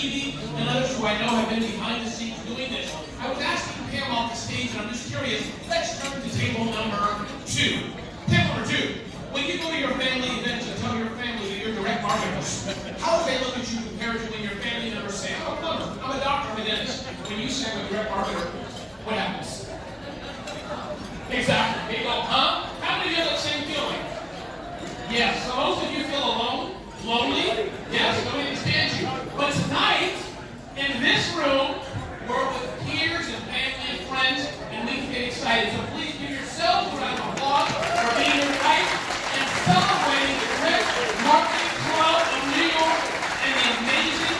TV and others who I know have been behind the scenes doing this. I was asking Pam off the stage, and I'm just curious. Let's jump to table number 2. Table number 2. When you go to your family events and tell your family that you're direct marketers, how do they look at you compared to when your family members say, "I'm a plumber, I'm a doctor, I'm a dentist"? When you say I'm a direct marketer, what happens? Exactly. They go, huh? How many of you have that same feeling? Yes. So most of you feel alone, lonely. Yes, nobody understands you. But tonight, in this room, we're with peers and family and friends, and we can get excited. So please give yourselves a round of applause for being here tonight and celebrating the Direct Marketing Club of New York and the amazing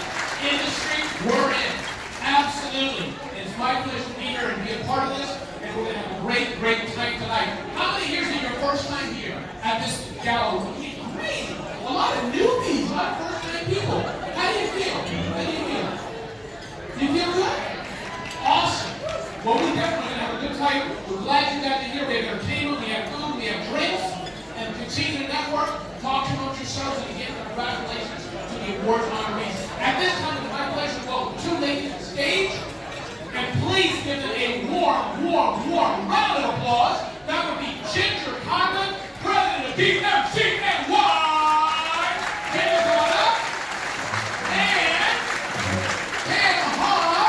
industry we're in. Absolutely. It's my pleasure to be here and be a part of this. We're going to have a great, great night tonight. How many here is your first time here at this Gala? Amazing. A lot of newbies, a lot of first-time people. How do you feel? How do you feel? Do you feel good? Awesome. Well, we're definitely going to have a good time. We're glad you got to here. We have entertainment, we have food, we have drinks, and continue to network, talk amongst yourselves, and again, congratulations to the award honorees. At this time, it's my pleasure to welcome 2 ladies to the stage. And please give them a warm round of applause. That would be Ginger Conlon, president of DMCNY. Can you come on up? And Ken Kraetzer,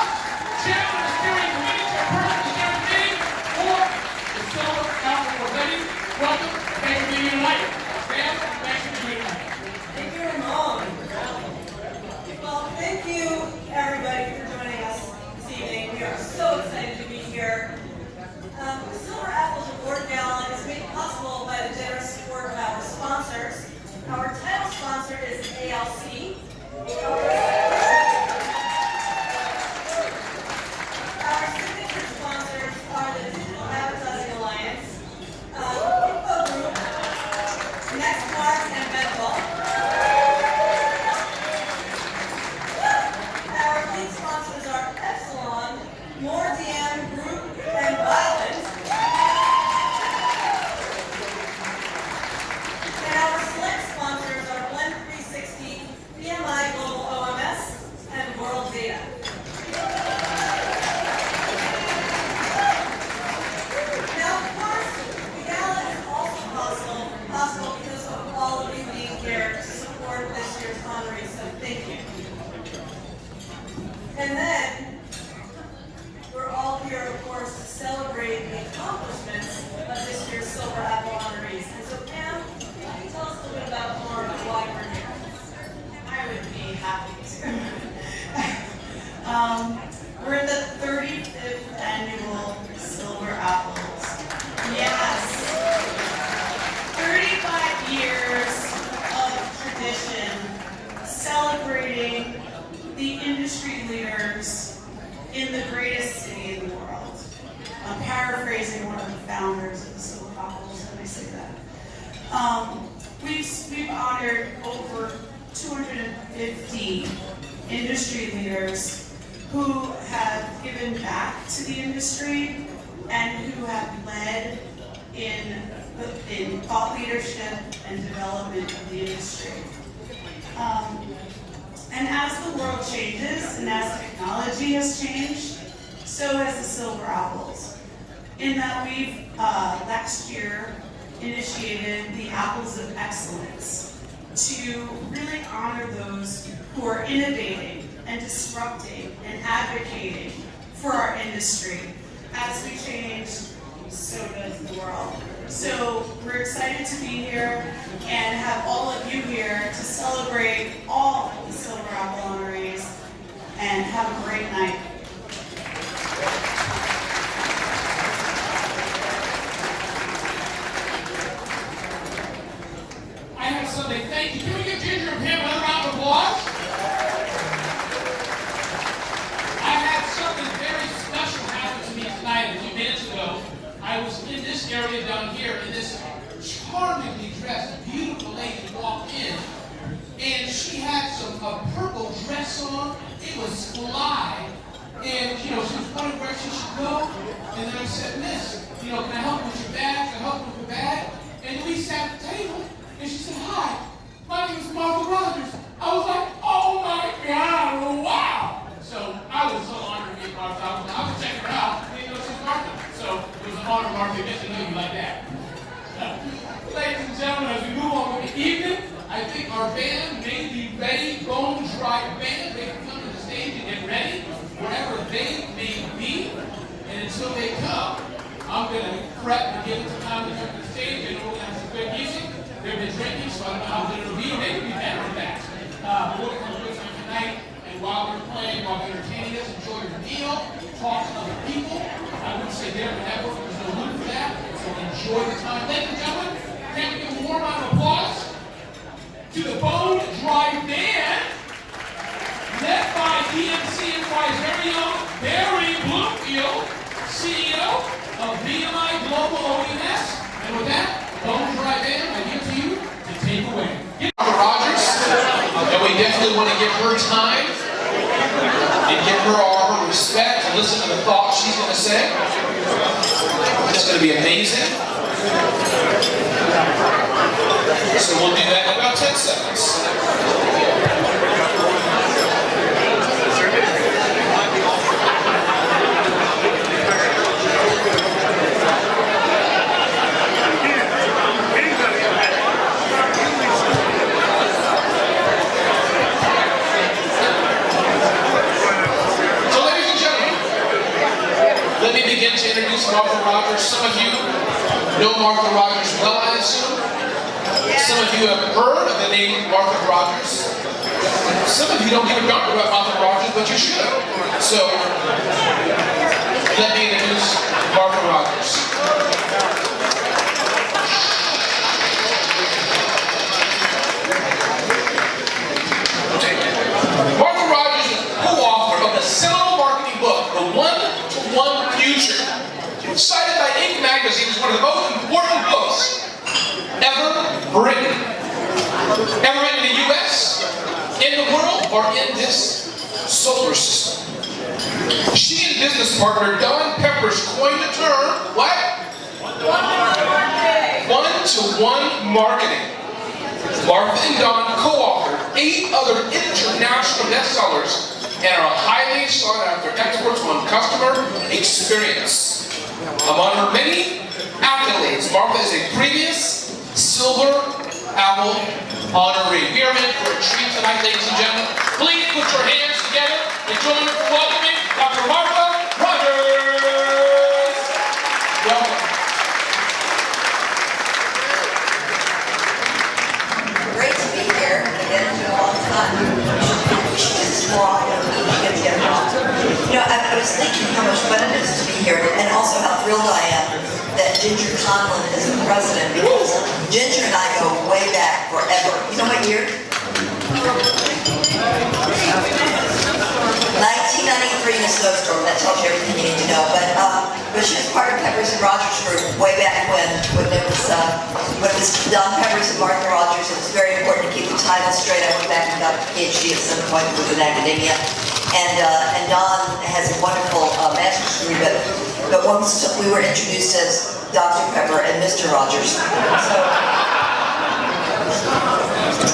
chairman of the steering committee, chairperson of the steering committee for the Silver Apple Ladies. Welcome. Thanks for being here tonight. Sam, thanks for being here tonight. Thank you, Ramon. Well, thank you, everybody, for joining us. We are so excited to be here. The Silver Apples Award Gala is made possible by the generous support of our sponsors. Our title sponsor is ALC. Our signature sponsors are the Digital Advertising Alliance, Info Group, Nextmark, and Medical. Our lead sponsors are Epsilon, More DM Group, and Violent. And our select sponsors are Blend 360, PMI Global OMS, and World Data. Now, of course, the gala is also possible because of all of you being here to support this year's honorees, so thank you. And then, we're all here, of course, to celebrate the accomplishments of this year's Silver Apple honorees. And so, Pam, can you tell us a little bit more about why we're here? I would be happy to. We're the 35th annual Silver Apples. Yes. 35 years of tradition celebrating the industry leaders in the greatest city in the world. I'm paraphrasing one of the founders of the Silver Apples when I say that. We've honored over 250 industry leaders who have given back to the industry and who have led in thought leadership and development of the industry. And as the world changes and as technology has changed, so has the Silver Apples. In that we've, last year, initiated the Apples of Excellence to really honor those who are innovating and disrupting and advocating for our industry. As we change, so does the world. So we're excited to be here and have all of you here to celebrate all the Silver Apple honorees and have a great night. I have something. Thank you. Can we give Ginger and Pam another round of applause? I had something very special happen to me tonight a few minutes ago. I was in this area down here, and this charmingly dressed, beautiful lady walked in, and she had a purple dress on. It was fly, and she was wondering where she should go. And then I said, "Miss, can I help you with your bag? Can I help you with your bag?" And we sat at the table, and she said, "Hi, my name is Martha Rogers." I was like, "Oh my God, wow!" ideas, enjoy your meal, talk to other people. I wouldn't say there to network, there's no room for that. So enjoy the time. Ladies and gentlemen, can we give a warm round of applause to the Bone Dry Band, led by DMCNY's very own Barry Bloomfield, CEO of BMI Global OEMS. And with that, Bone Dry Band, I give to you to take away. Rogers, and we definitely want to give her time and give her all her respect and listen to the thoughts she's going to say. It's going to be amazing. So we'll do that in about 10 seconds. Let me begin to introduce Martha Rogers. Some of you know Martha Rogers well, I assume. Some of you have heard of the name Martha Rogers. Some of you don't even know about Martha Rogers, but you should. So, let me introduce Martha Rogers. Martha Rogers is co-author of the seminal marketing book, The One-to-One Future, cited by Inc. magazine as one of the most important books ever written. Ever written in the U.S., in the world, or in this solar system. She and business partner Don Peppers coined the term, what? One-to-one marketing. Martha and Don co-authored 8 other international bestsellers and are highly sought after experts on customer experience. Among her many accolades, Martha is a previous Silver Apple honoree. We are in for a treat tonight, ladies and gentlemen. Please put your hands together and join me for welcoming Dr. Martha Rogers. Welcome. Great to be here. I've been here a long time. We should do this more often. We get together more often. You know, I was thinking how much fun it is to be here, and also how thrilled I am that Ginger Conlon is the president, because Ginger and I go way back forever. You know what year? 1993 in a snowstorm. That tells you everything you need to know. But she was part of Peppers and Rogers group way back when it was Don Peppers and Martha Rogers. It was very important to keep the title straight. I went back and got a PhD at some point within academia. And Don has a wonderful master's degree, but once we were introduced as Dr. Pepper and Mr. Rogers.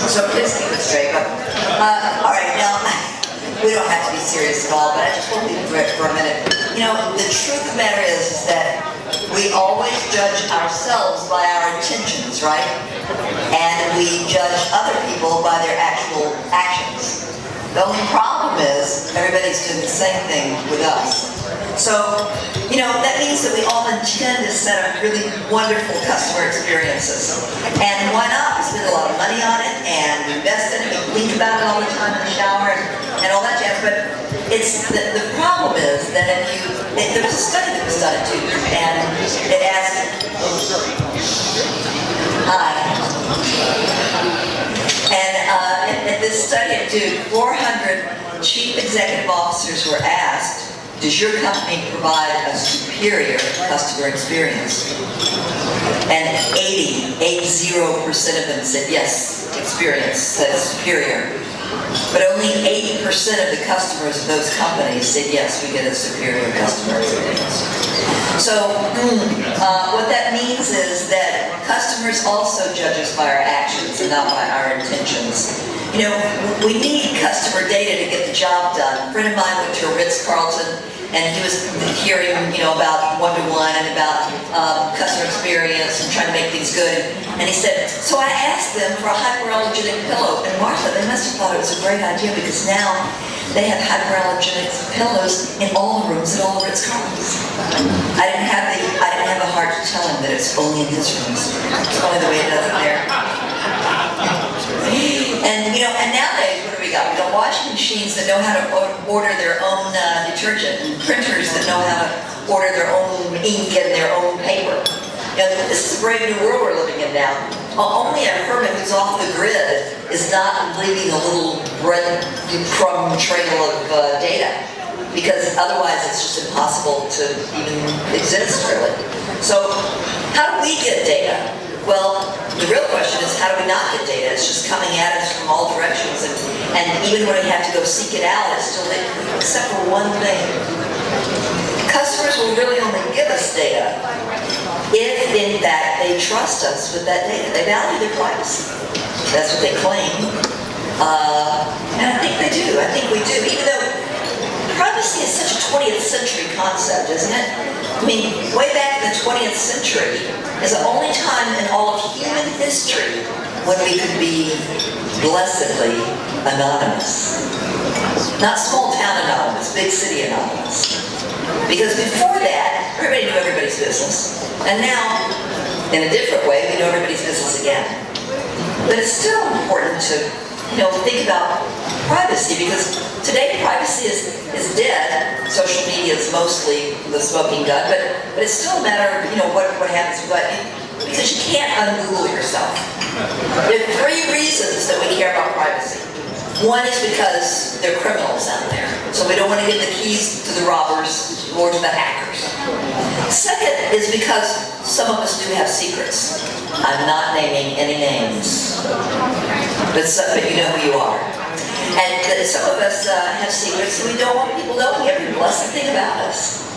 So please keep it straight. But, all right, now, we don't have to be serious at all, but I just want to be direct for a minute. You know, the truth of the matter is that we always judge ourselves by our intentions, right? And we judge other people by their actual actions. The only problem is everybody's doing the same thing with us. So, you know, that means that we all intend to set up really wonderful customer experiences. And why not? We spend a lot of money on it and invest in it. We think about it all the time in the shower and all that jazz. But it's the problem is that there was a study that was done at Duke, and it asked, and this study at Duke, 400 chief executive officers were asked, does your company provide a superior customer experience? And 80% of them said yes, experience, said superior. But only 80% of the customers of those companies said yes, we get a superior customer experience. So what that means is that customers also judge us by our actions and not by our intentions. You know, we need customer data to get the job done. A friend of mine went to a Ritz-Carlton, and he was hearing, you know, about one-to-one and about customer experience and trying to make things good. And he said, so I asked them for a hyperallergenic pillow. And Martha, they must have thought it was a great idea, because now they have hyperallergenic pillows in all the rooms at all the Ritz-Carltons. I didn't have the heart to tell him that it's only in his rooms. It's only the way it does it there. And you know, and nowadays, what do we got. We got washing machines that know how to order their own detergent, and printers that know how to order their own ink and their own paper. You know, this is a brave new world we're living in now. Only a hermit who's off the grid is not leaving a little breadcrumb trail of data, because otherwise it's just impossible to even exist, really. So, how do we get data? Well, the real question is, how do we not get data? It's just coming at us from all directions, and even when we have to go seek it out, it's still there, except for one thing. Customers will really only give us data if, in fact, they trust us with that data. They value their privacy. That's what they claim. And I think they do. I think we do. Even though privacy is such a 20th century concept, isn't it? I mean, way back in the 20th century is the only time in all of human history when we could be blessedly anonymous. Not small town anonymous, big city anonymous. Because before that, everybody knew everybody's business. And now, in a different way, we know everybody's business again. But it's still important to, think about privacy, because today privacy is dead. Social media is mostly the smoking gun, but it's still a matter of, what happens with that. Because you can't un-Google yourself. There are three reasons that we care about privacy. One is because there are criminals out there, so we don't want to give the keys to the robbers or to the hackers. Second is because some of us do have secrets. I'm not naming any names, but you know who you are. And some of us have secrets, and we don't want people knowing every blessed thing about us.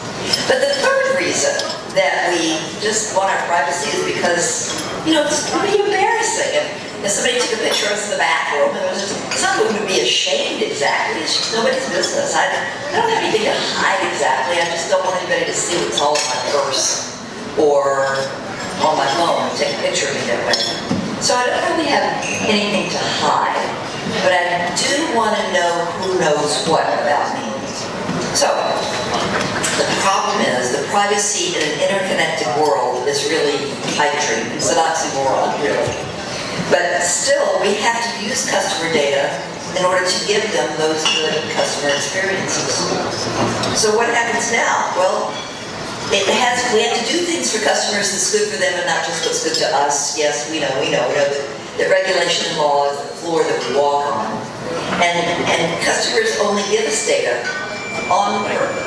But the third reason that we just want our privacy is because, it's really embarrassing. If somebody took a picture of us in the bathroom, and it's not going to be ashamed exactly. It's just nobody's business. I don't have anything to hide exactly. I just don't want anybody to see what's all in my purse or on my phone and take a picture of me that way. So I don't really have anything to hide, but I do want to know who knows what about me. So the problem is the privacy in an interconnected world is really pipe dream. It's an oxymoron, really. But still, we have to use customer data in order to give them those good customer experiences. So what happens now? Well, we have to do things for customers that's good for them and not just what's good to us. Yes, we know that regulation and law is the floor that we walk on. And customers only give us data on purpose.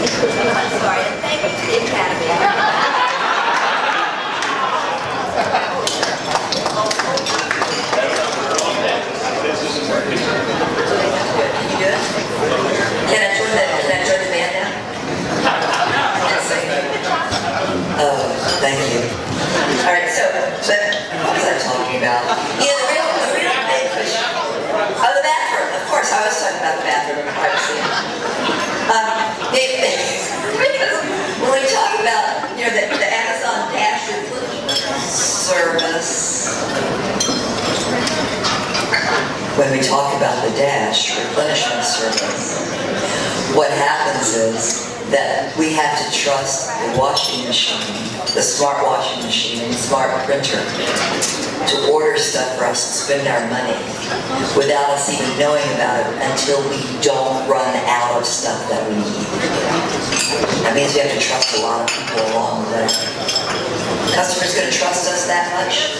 I'm sorry, and thank you to the Academy. You good? Can I join the band now? Oh, thank you. All right, so, but what was I talking about? Yeah, the real big question. Oh, the bathroom. Of course, I was talking about the bathroom and privacy. When we talk about, the Amazon Dash service, when we talk about the Dash replenishment service, what happens is that we have to trust the washing machine, the smart washing machine, and the smart printer to order stuff for us to spend our money without us even knowing about it until we don't run out of stuff that we need. That means we have to trust a lot of people along the way. Customers going to trust us that much?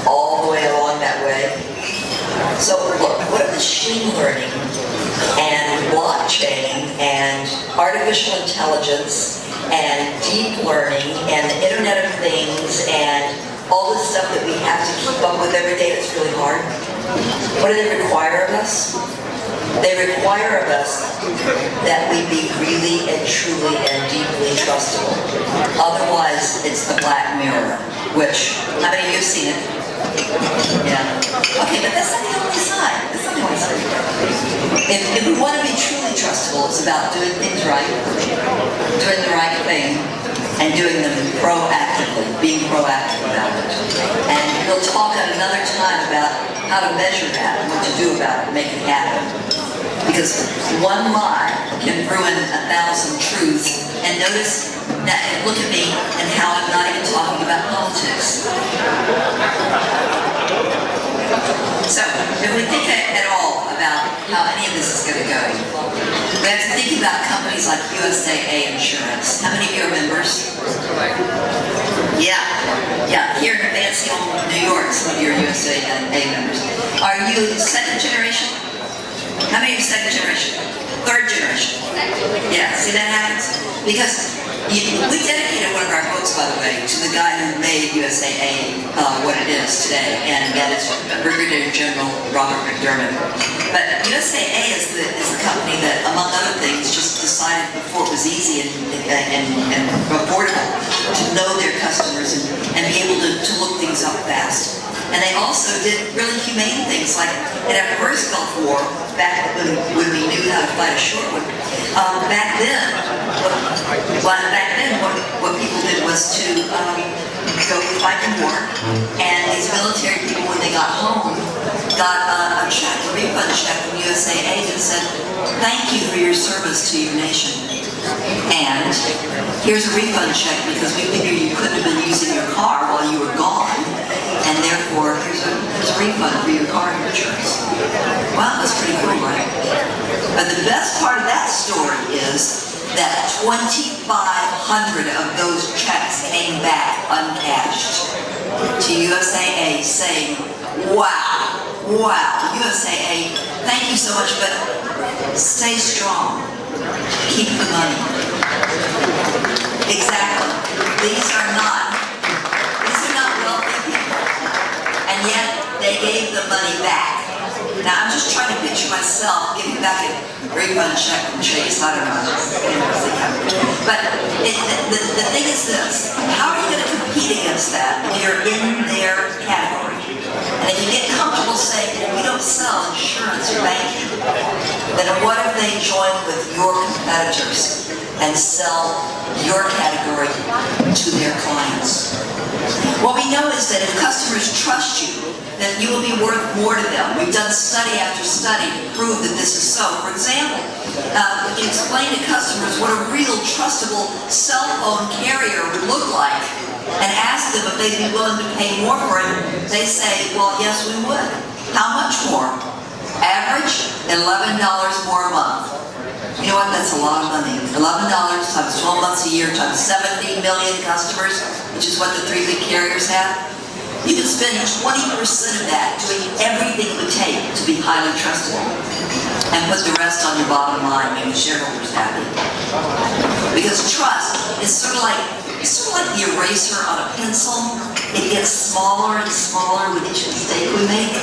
All the way along that way? So look, what if machine learning and blockchain and artificial intelligence and deep learning and the Internet of Things and all this stuff that we have to keep up with every day that's really hard? What do they require of us? They require of us that we be really and truly and deeply trustable. Otherwise, it's the Black Mirror, which, how many of you have seen it? Yeah. Okay, but that's not the only side. That's not the only side. If we want to be truly trustable, it's about doing things right, doing the right thing, and doing them proactively, being proactive about it. And we'll talk at another time about how to measure that and what to do about it and make it happen. Because one lie can ruin 1,000 truths. And notice Now, look at me and how I'm not even talking about politics. So, if we think at all about how any of this is going to go, we have to think about companies like USAA Insurance. How many of you are members? Yeah. Here in fancy old New York, some of you are USAA members. Are you second generation? How many are second generation? Third generation? Yeah, see that happens? Because we dedicated one of our books, by the way, to the guy who made USAA what it is today, and that is Brigadier General Robert McDermott. But USAA is the company that, among other things, just decided before it was easy and affordable to know their customers and be able to look things up fast. And they also did really humane things, like in our first Gulf War, back when we knew how to fight a short one. Back then, what people did was to go fight the war, and these military people, when they got home, got a check, a refund check from USAA that said, "Thank you for your service to your nation. And here's a refund check because we figured you couldn't have been using your car while you were gone, and therefore here's a refund for your car insurance." Wow, that's pretty cool, right? But the best part of that story is that 2,500 of those checks came back uncashed to USAA saying, wow, USAA, thank you so much, but stay strong. Keep the money. Exactly. These are not wealthy people. And yet they gave the money back. Now I'm just trying to picture myself giving back a refund check from Chase. I don't know. But the thing is this: how are you going to compete against that when you're in their category? And if you get comfortable saying, well, we don't sell insurance or banking, then what if they join with your competitors and sell your category to their clients? What we know is that if customers trust you, then you will be worth more to them. We've done study after study to prove that this is so. For example, if you explain to customers what a real trustable cell phone carrier would look like, and ask them if they'd be willing to pay more for it, they say, well, yes, we would. How much more? Average, $11 more a month. You know what? That's a lot of money. $11 times 12 months a year times 70 million customers, which is what the three big carriers have. You can spend 20% of that doing everything it would take to be highly trustable, and put the rest on your bottom line, making shareholders happy. Because trust is sort of like the eraser on a pencil. It gets smaller and smaller with each mistake we make.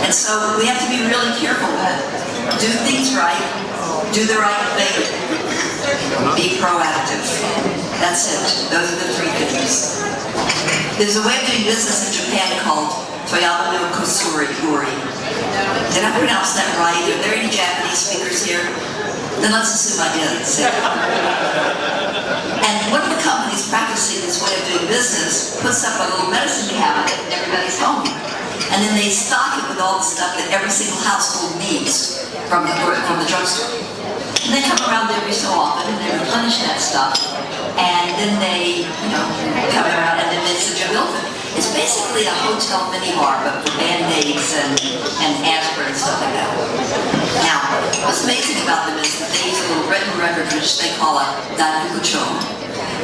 And so we have to be really careful with it. Do things right. Do the right thing. Be proactive. That's it. Those are the three things. There's a way of doing business in Japan called Toyama no Kusuri Uri. Did I pronounce that right? Are there any Japanese speakers here? Then let's assume I did. And one of the companies practicing this way of doing business puts up a little medicine cabinet in everybody's home. And then they stock it with all the stuff that every single household needs from the drugstore. And they come around every so often and they replenish that stuff. And then they, come around and then they send you a bill for it. It's basically a hotel minibar, but for Band-Aids and aspirin and stuff like that. Now, what's amazing about them is that they use a little written record, which they call a daikucho.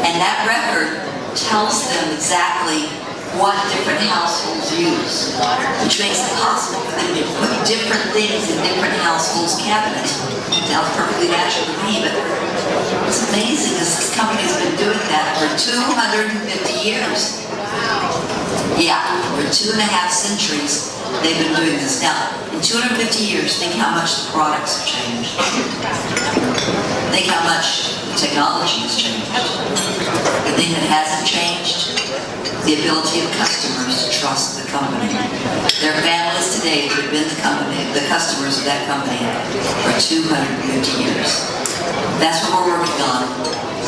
And that record tells them exactly what different households use, which makes it possible for them to put different things in different households' cabinets. Sounds perfectly natural to me, but what's amazing is this company's been doing that for 250 years. Yeah, for 2.5 centuries they've been doing this. Now, in 250 years, think how much the products have changed. Think how much technology has changed. The thing that hasn't changed, the ability of customers to trust the company. There are families today that have been the customers of that company for 250 years. That's what we're working on,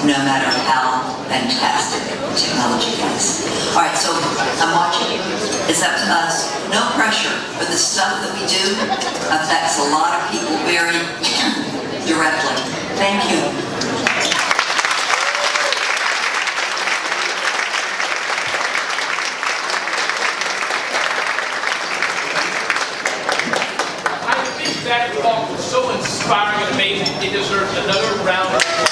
no matter how fantastic technology is. All right, so I'm watching you. It's up to us. No pressure, but the stuff that we do affects a lot of people very directly. Thank you. basketball was so inspiring and amazing, it deserves another round of applause.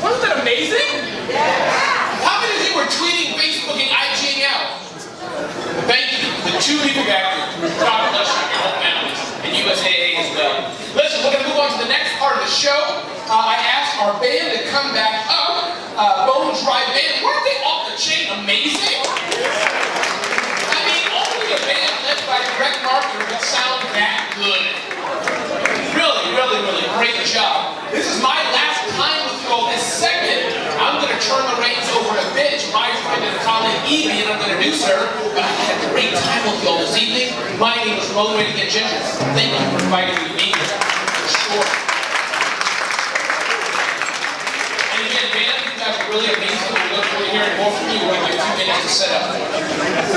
Wasn't that amazing? How many of you were tweeting, Facebooking, IGing out? Thank you. The two people back there. God bless you, your whole families, and USAA as well. Listen, we're going to move on to the next part of the show. I asked our band to come back up. Bone Dry Band. Weren't they off the chain amazing? I mean, only a band led by Greg Marker would sound that good. Really, really, really great job. This is my last time with you all this segment. I'm going to turn the reins over a bit to my friend and colleague Evie, and I'm going to introduce her. But I had a great time with you all this evening. My name is Ramon and Ginger. Thank you for inviting me to be here. For sure. And again, band, you guys are really amazing. We look forward to hearing more from you. We'll give you 2 minutes to set up.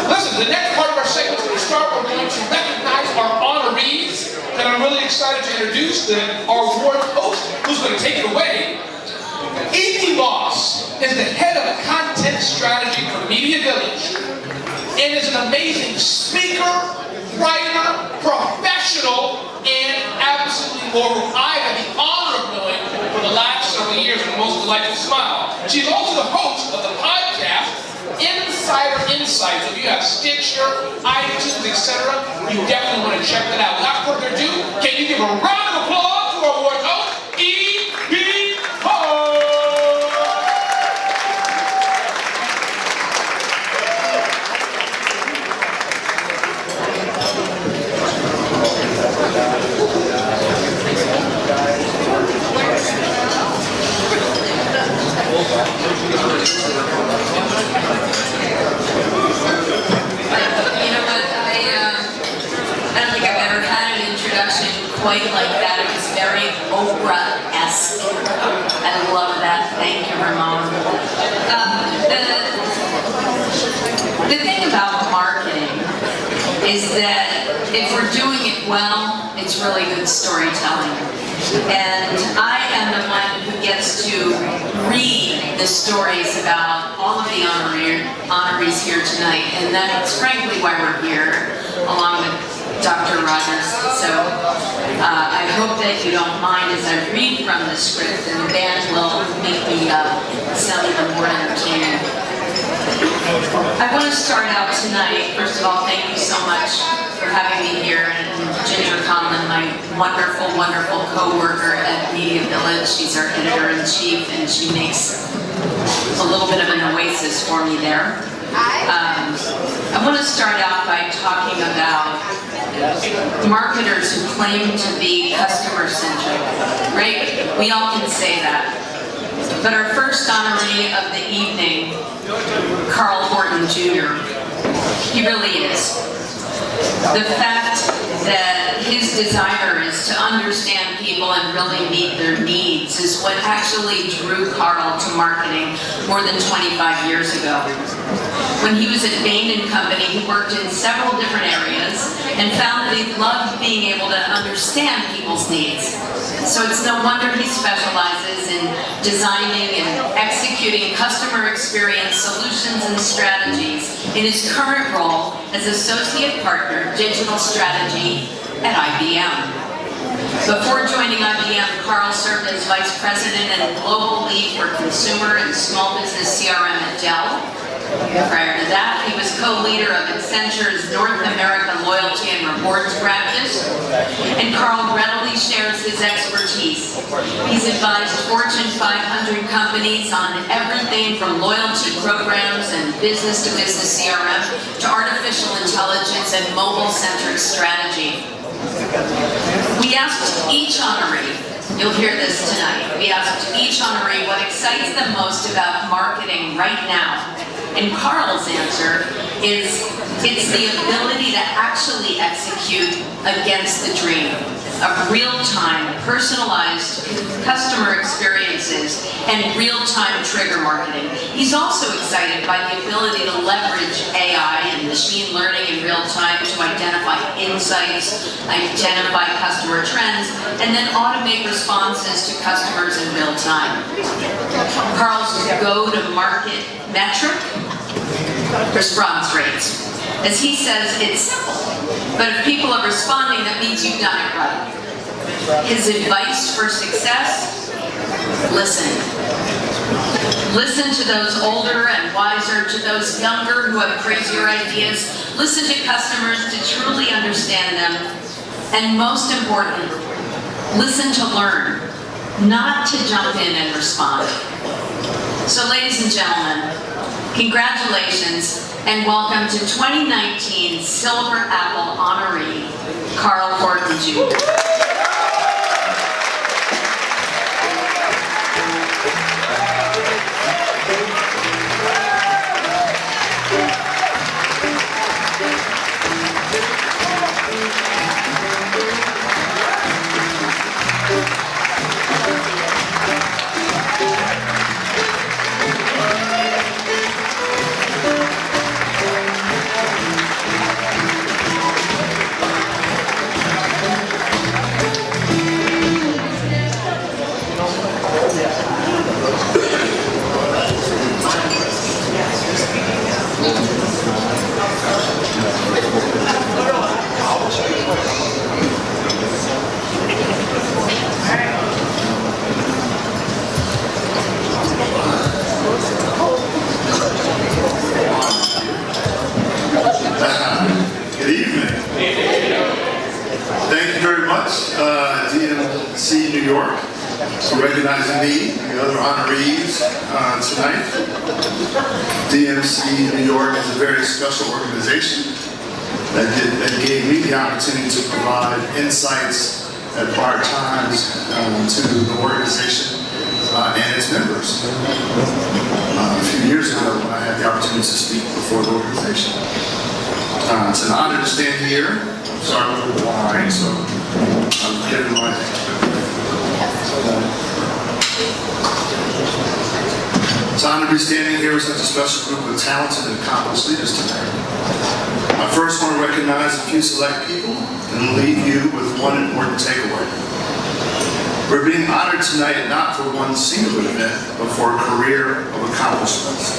Listen, the next part of our segment is going to start. We're going to recognize our honorees. And I'm really excited to introduce our award host, who's going to take it away. Evie Moss is the head of content strategy for Media Village and is an amazing speaker, writer, professional, and absolutely more who I have the honor of knowing for the last several years with the most delightful smile. She's also the host of the podcast Insider Insights. If you have Stitcher, iTunes, etc., you definitely want to check that out. Without further ado, can you give a round of applause to our award host, Evie Moss? You know what, I don't think I've ever had an introduction quite like that. It was very Oprah-esque. I love that. Thank you, Ramon. The thing about marketing is that if we're doing it well, it's really good storytelling. And I am the one who gets to read the stories about all of the honorees here tonight, and that's frankly why we're here, along with Dr. Rogers. So I hope that you don't mind as I read from the script, and the band will make me sound even more entertaining. I want to start out tonight, first of all, thank you so much for having me here, and Ginger Conlon, my wonderful, wonderful co-worker at Media Village. She's our editor-in-chief, and she makes a little bit of an oasis for me there. I want to start out by talking about marketers who claim to be customer-centric, right? We all can say that. But our first honoree of the evening, Carl Horton Jr., he really is. The fact that his desire is to understand people and really meet their needs is what actually drew Carl to marketing more than 25 years ago. When he was at Bain & Company, he worked in several different areas and found that he loved being able to understand people's needs. So it's no wonder he specializes in designing and executing customer experience solutions and strategies in his current role as Associate Partner, Digital Strategy at IBM. Before joining IBM, Carl served as Vice President and Global Lead for Consumer and Small Business CRM at Dell. Prior to that, he was co-leader of Accenture's North America Loyalty and Rewards practice, and Carl readily shares his expertise. He's advised Fortune 500 companies on everything from loyalty programs and business-to-business CRM to artificial intelligence and mobile-centric strategy. We asked each honoree, you'll hear this tonight, we asked each honoree what excites them most about marketing right now. And Carl's answer is, it's the ability to actually execute against the dream of real-time, personalized customer experiences and real-time trigger marketing. He's also excited by the ability to leverage AI and machine learning in real time to identify insights, identify customer trends, and then automate responses to customers in real time. Carl's go-to-market metric, response rates. As he says, it's simple, but if people are responding, that means you've done it right. His advice for success: listen. Listen to those older and wiser, to those younger who have crazier ideas. Listen to customers to truly understand them. And most important, listen to learn, not to jump in and respond. So ladies and gentlemen, congratulations and welcome to 2019 Silver Apple honoree, Carl Horton Jr. Good evening. Thank you very much, DMCNY, for recognizing me and the other honorees tonight. DMCNY is a very special organization that gave me the opportunity to provide insights at hard times to the organization and its members. A few years ago, when I had the opportunity to speak before the organization. It's an honor to stand here. I'm sorry for the wine, so I'm getting my... It's an honor to be standing here with such a special group of talented and accomplished leaders tonight. I first want to recognize a few select people and leave you with one important takeaway. We're being honored tonight not for one single event, but for a career of accomplishments.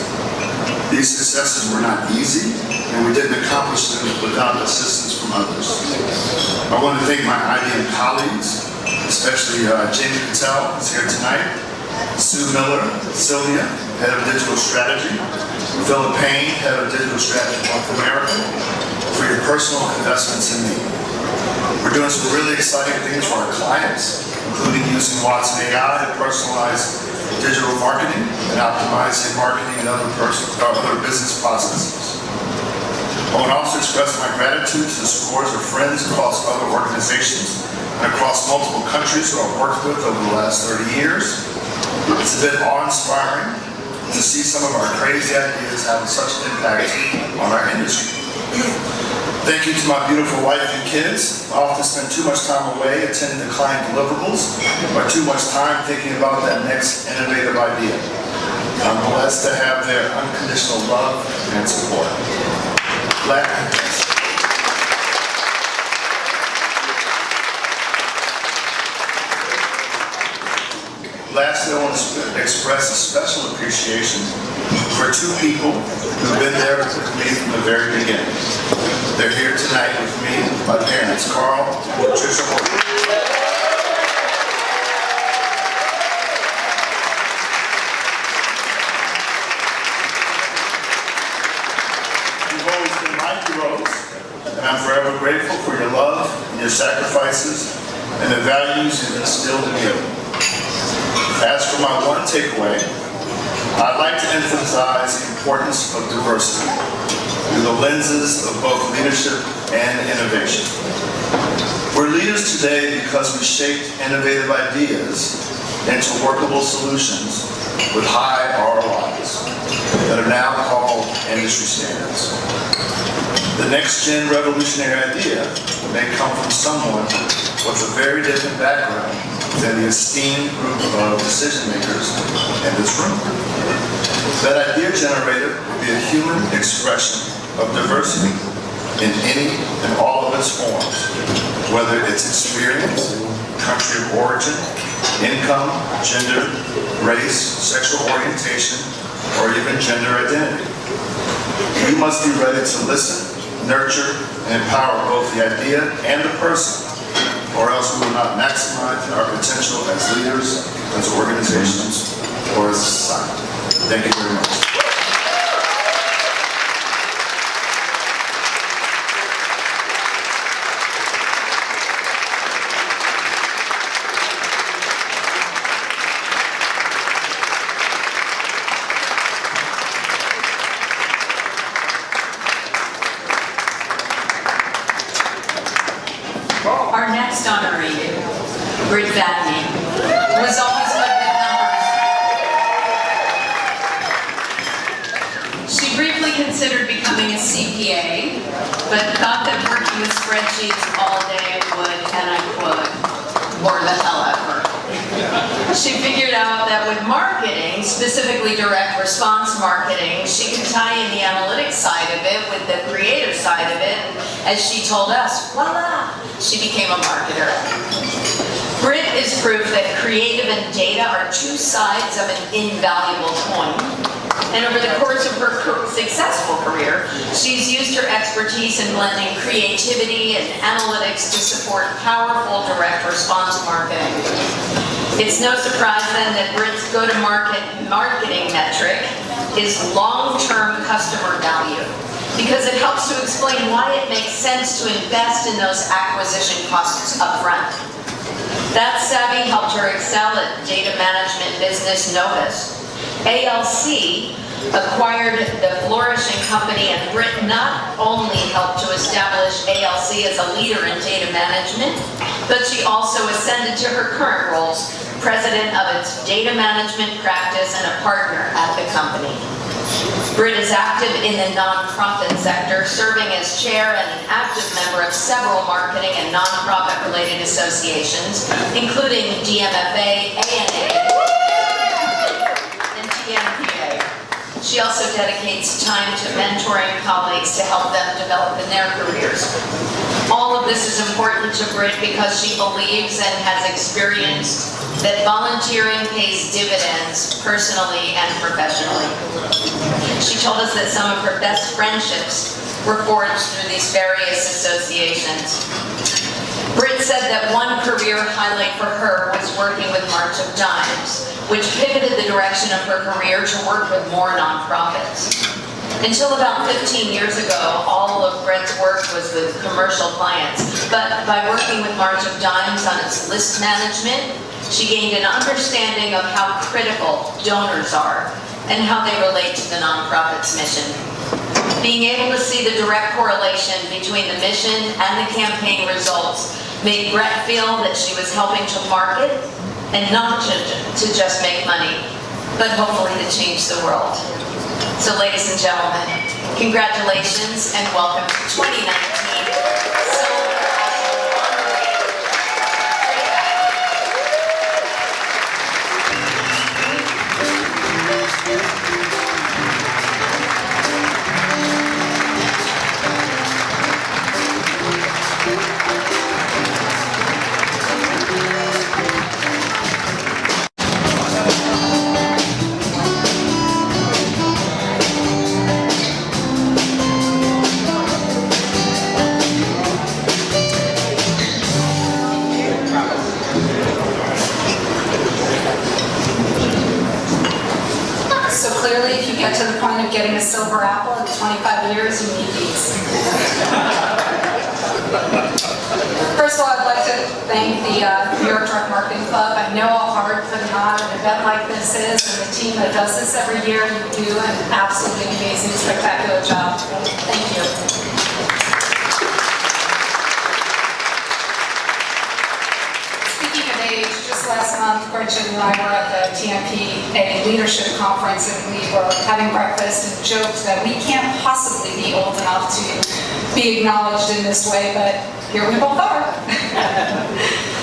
These successes were not easy, and we didn't accomplish them without assistance from others. I want to thank my IBM colleagues, especially Jamie Patel, who's here tonight, Sue Miller, Sylvia, Head of Digital Strategy, Philip Payne, Head of Digital Strategy North America, for your personal investments in me. We're doing some really exciting things for our clients, including using Watson AI to personalize digital marketing and optimizing marketing and other business processes. I want to also express my gratitude to the scores of friends across other organizations and across multiple countries who I've worked with over the last 30 years. It's a bit awe-inspiring to see some of our crazy ideas having such an impact on our industry. Thank you to my beautiful wife and kids. I often spend too much time away attending the client deliverables or too much time thinking about that next innovative idea. I'm blessed to have their unconditional love and support. Lastly, I want to express a special appreciation for two people who've been there with me from the very beginning. They're here tonight with me, my parents, Carl and Patricia Horton. You've always been my heroes, and I'm forever grateful for your love and your sacrifices and the values you've instilled in me. As for my one takeaway, I'd like to emphasize the importance of diversity through the lenses of both leadership and innovation. We're leaders today because we shaped innovative ideas into workable solutions with high ROIs that are now called industry standards. The next-gen revolutionary idea may come from someone with a very different background than the esteemed group of decision makers in this room. That idea generator will be a human expression of diversity in any and all of its forms, whether it's experience, country of origin, income, gender, race, sexual orientation, or even gender identity. You must be ready to listen, nurture, and empower both the idea and the person, or else we will not maximize our potential as leaders, as organizations, or as a society. Thank you very much. Our next honoree, Britt Vatney, was always good with numbers. She briefly considered becoming a CPA, but thought that working with spreadsheets all day would, and I quote, bore the hell out of her. She figured out that with marketing, specifically direct response marketing, she could tie in the analytics side of it with the creative side of it. As she told us, voila, she became a marketer. Britt is proof that creative and data are two sides of an invaluable coin. And over the course of her successful career, she's used her expertise in blending creativity and analytics to support powerful direct response marketing. It's no surprise then that Britt's go-to-market marketing metric is long-term customer value, because it helps to explain why it makes sense to invest in those acquisition costs up front. That savvy helped her excel at data management business Novus. ALC acquired the flourishing company, and Britt not only helped to establish ALC as a leader in data management, but she also ascended to her current roles, president of its data management practice and a partner at the company. Britt is active in the nonprofit sector, serving as chair and an active member of several marketing and nonprofit-related associations, including DMFA, ANA, and TMPA. She also dedicates time to mentoring colleagues to help them develop in their careers. All of this is important to Britt because she believes and has experienced that volunteering pays dividends personally and professionally. She told us that some of her best friendships were forged through these various associations. Britt said that one career highlight for her was working with March of Dimes, which pivoted the direction of her career to work with more nonprofits. Until about 15 years ago, all of Britt's work was with commercial clients, but by working with March of Dimes on its list management, she gained an understanding of how critical donors are and how they relate to the nonprofit's mission. Being able to see the direct correlation between the mission and the campaign results made Britt feel that she was helping to market and not to just make money, but hopefully to change the world. So ladies and gentlemen, congratulations and welcome to 2019. To the point of getting a silver apple in 25 years, you need these. First of all, I'd like to thank the New York Direct Marketing Club. I know how hard putting on an event like this is, and the team that does this every year, you do an absolutely amazing, spectacular job. Thank you. Speaking of age, just last month, Gretchen and I were at the TMPA Leadership Conference, and we were having breakfast and joked that we can't possibly be old enough to be acknowledged in this way, but here we both are.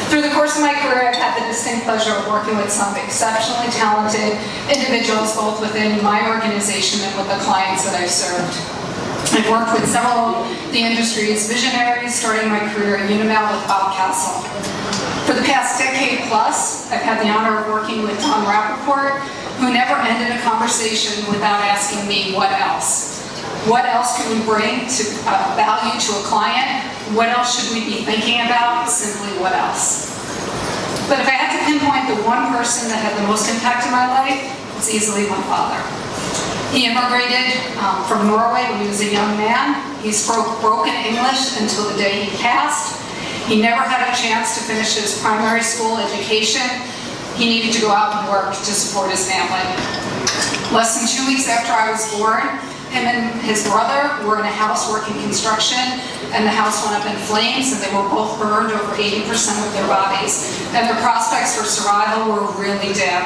Through the course of my career, I've had the distinct pleasure of working with some exceptionally talented individuals, both within my organization and with the clients that I've served. I've worked with several of the industry's visionaries, starting my career at Unimail with Bob Castle. For the past decade plus, I've had the honor of working with Tom Rappaport, who never ended a conversation without asking me, what else? What else can we bring to value to a client? What else should we be thinking about? Simply, what else? But if I had to pinpoint the one person that had the most impact in my life, it's easily my father. He immigrated from Norway when he was a young man. He spoke broken English until the day he passed. He never had a chance to finish his primary school education. He needed to go out and work to support his family. Less than 2 weeks after I was born, him and his brother were in a house working construction, and the house went up in flames, and they were both burned over 80% of their bodies. And their prospects for survival were really dim.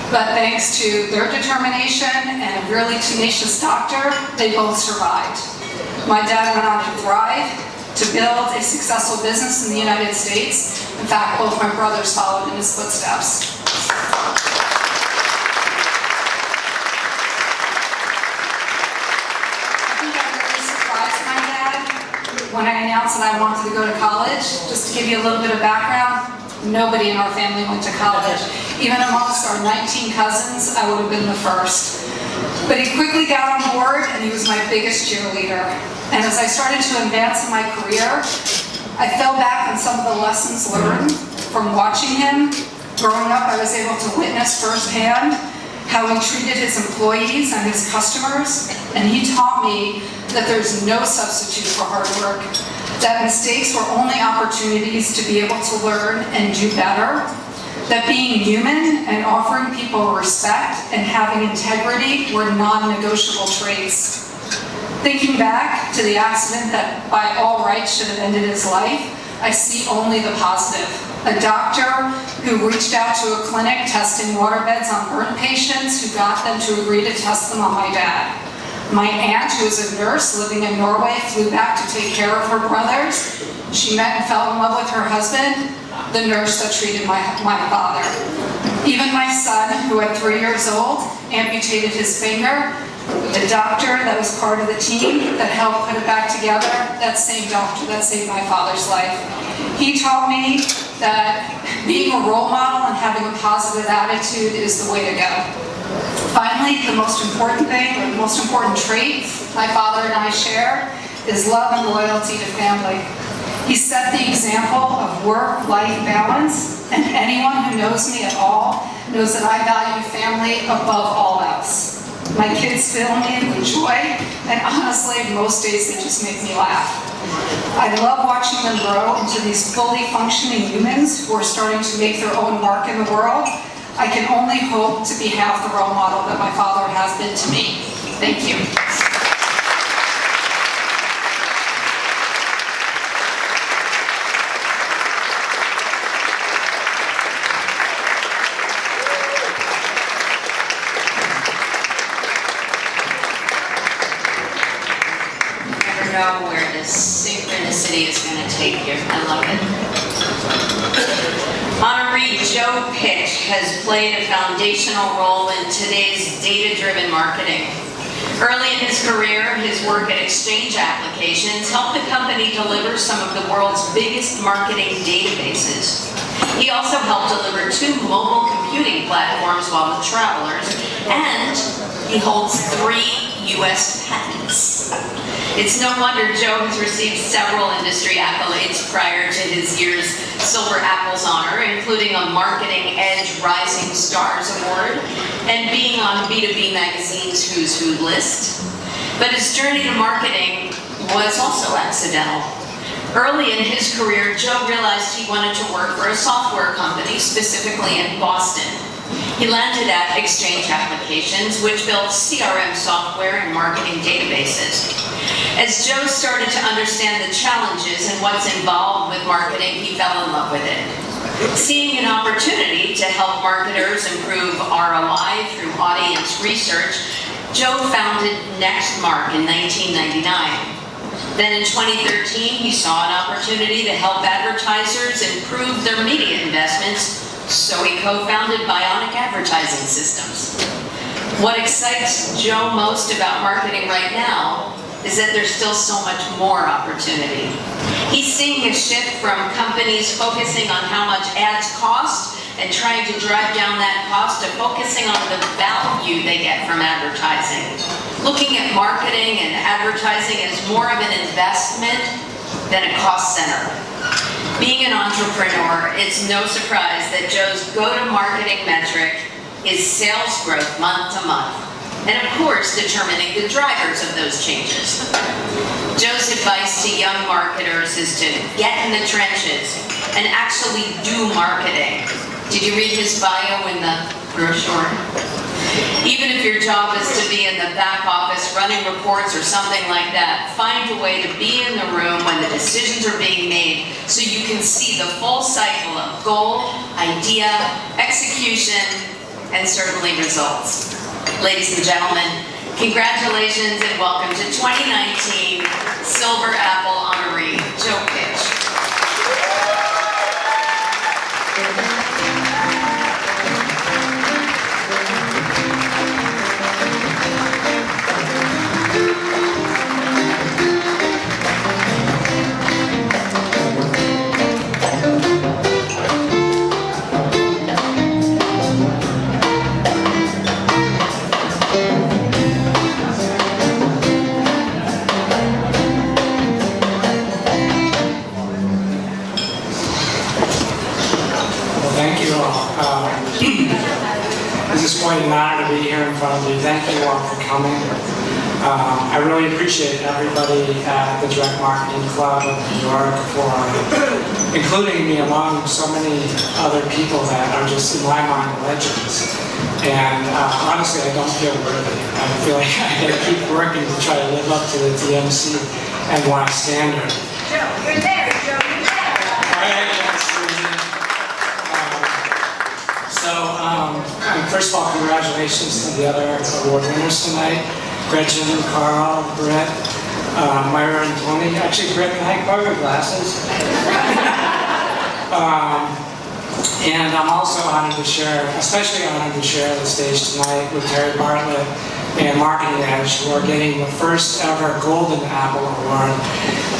But thanks to their determination and a really tenacious doctor, they both survived. My dad went on to thrive, to build a successful business in the United States. In fact, both my brothers followed in his footsteps. I think I really surprised my dad when I announced that I wanted to go to college. Just to give you a little bit of background, nobody in our family went to college. Even amongst our 19 cousins, I would have been the first. But he quickly got on board, and he was my biggest cheerleader. And as I started to advance in my career, I fell back on some of the lessons learned from watching him. Growing up, I was able to witness firsthand how he treated his employees and his customers, and he taught me that there's no substitute for hard work, that mistakes were only opportunities to be able to learn and do better, that being human and offering people respect and having integrity were non-negotiable traits. Thinking back to the accident that by all rights should have ended his life, I see only the positive. A doctor who reached out to a clinic testing waterbeds on burn patients who got them to agree to test them on my dad. My aunt, who was a nurse living in Norway, flew back to take care of her brothers. She met and fell in love with her husband, the nurse that treated my father. Even my son, who at 3 years old, amputated his finger. The doctor that was part of the team that helped put it back together, that same doctor that saved my father's life. He taught me that being a role model and having a positive attitude is the way to go. Finally, the most important thing, or the most important trait my father and I share is love and loyalty to family. He set the example of work-life balance, and anyone who knows me at all knows that I value family above all else. My kids fill me with joy, and honestly, most days they just make me laugh. I love watching them grow into these fully functioning humans who are starting to make their own mark in the world. I can only hope to be half the role model that my father has been to me. Thank you. Know where the synchronicity is going to take you. I love it. Honoree Joe Pitt has played a foundational role in today's data-driven marketing. Early in his career, his work at Exchange Applications helped the company deliver some of the world's biggest marketing databases. He also helped deliver 2 mobile computing platforms while with Travelers, and he holds 3 U.S. patents. It's no wonder Joe has received several industry accolades prior to his year's Silver Apples honor, including a Marketing Edge Rising Stars Award and being on B2B Magazine's Who's Who list. But his journey to marketing was also accidental. Early in his career, Joe realized he wanted to work for a software company, specifically in Boston. He landed at Exchange Applications, which built CRM software and marketing databases. As Joe started to understand the challenges and what's involved with marketing, he fell in love with it. Seeing an opportunity to help marketers improve ROI through audience research, Joe founded Nextmark in 1999. Then in 2013, he saw an opportunity to help advertisers improve their media investments, so he co-founded Bionic Advertising Systems. What excites Joe most about marketing right now is that there's still so much more opportunity. He's seeing a shift from companies focusing on how much ads cost and trying to drive down that cost to focusing on the value they get from advertising. Looking at marketing and advertising as more of an investment than a cost center. Being an entrepreneur, it's no surprise that Joe's go-to-marketing metric is sales growth month to month. And of course, determining the drivers of those changes. Joe's advice to young marketers is to get in the trenches and actually do marketing. Did you read his bio in the brochure? Even if your job is to be in the back office running reports or something like that, find a way to be in the room when the decisions are being made so you can see the full cycle of goal, idea, execution, and certainly results. Ladies and gentlemen, congratulations and welcome to 2019 Silver Apple honoree, Joe Pitch. It's quite an honor to be here in front of you. Thank you all for coming. I really appreciate everybody at the Direct Marketing Club of New York for including me among so many other people that are just, in my mind, legends. And honestly, I don't feel worthy. I feel like I gotta keep working to try to live up to the DMCNY standard. Joe, you're there, Joe, you're there. All right, yes, first of all, congratulations to the other award winners tonight. Gretchen, Carl, Brett, Myra, and Tony. Actually, Brett, can I borrow your glasses? And I'm also honored to share, especially honored to share the stage tonight with Terry Bartlett and Marketing Edge, who are getting the first ever Golden Apple Award.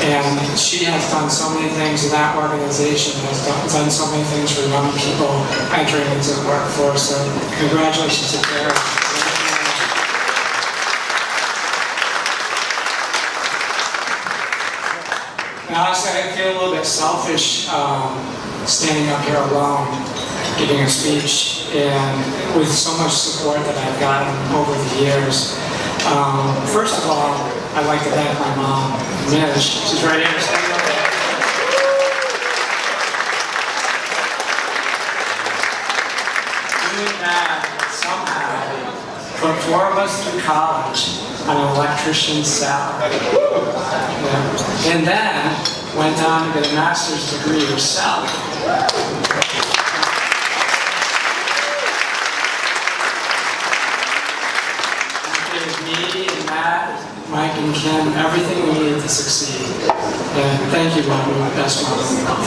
And she has done so many things, and that organization has done so many things for young people entering into the workforce. So congratulations to Terry. And honestly, I feel a little bit selfish standing up here alone, giving a speech, and with so much support that I've gotten over the years. First of all, I'd like to thank my mom, Midge. She's right here. Doing that somehow put 4 of us through college on an electrician's salary. Yeah. And then went on to get a master's degree herself. Me and Matt, Mike and Ken, everything we needed to succeed. And thank you, Mom, you're the best mom in the world.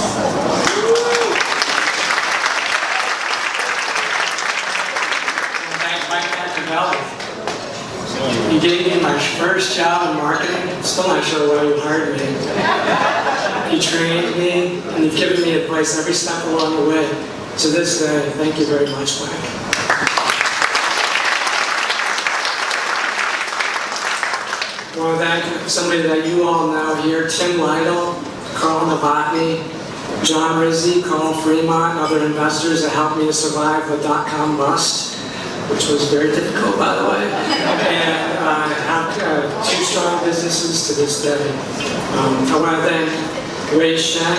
And thank Mike Machiavelli. You gave me my first job in marketing. Still not sure why you hired me. You trained me, and you've given me advice every step along the way. To this day, thank you very much, Mike. I want to thank somebody that you all know here, Tim Lytle, Carl Novotny, John Rizzi, Carl Fremont, and other investors that helped me to survive the dot-com bust, which was very difficult, by the way. And I have 2 strong businesses to this day. I want to thank Ray Shen,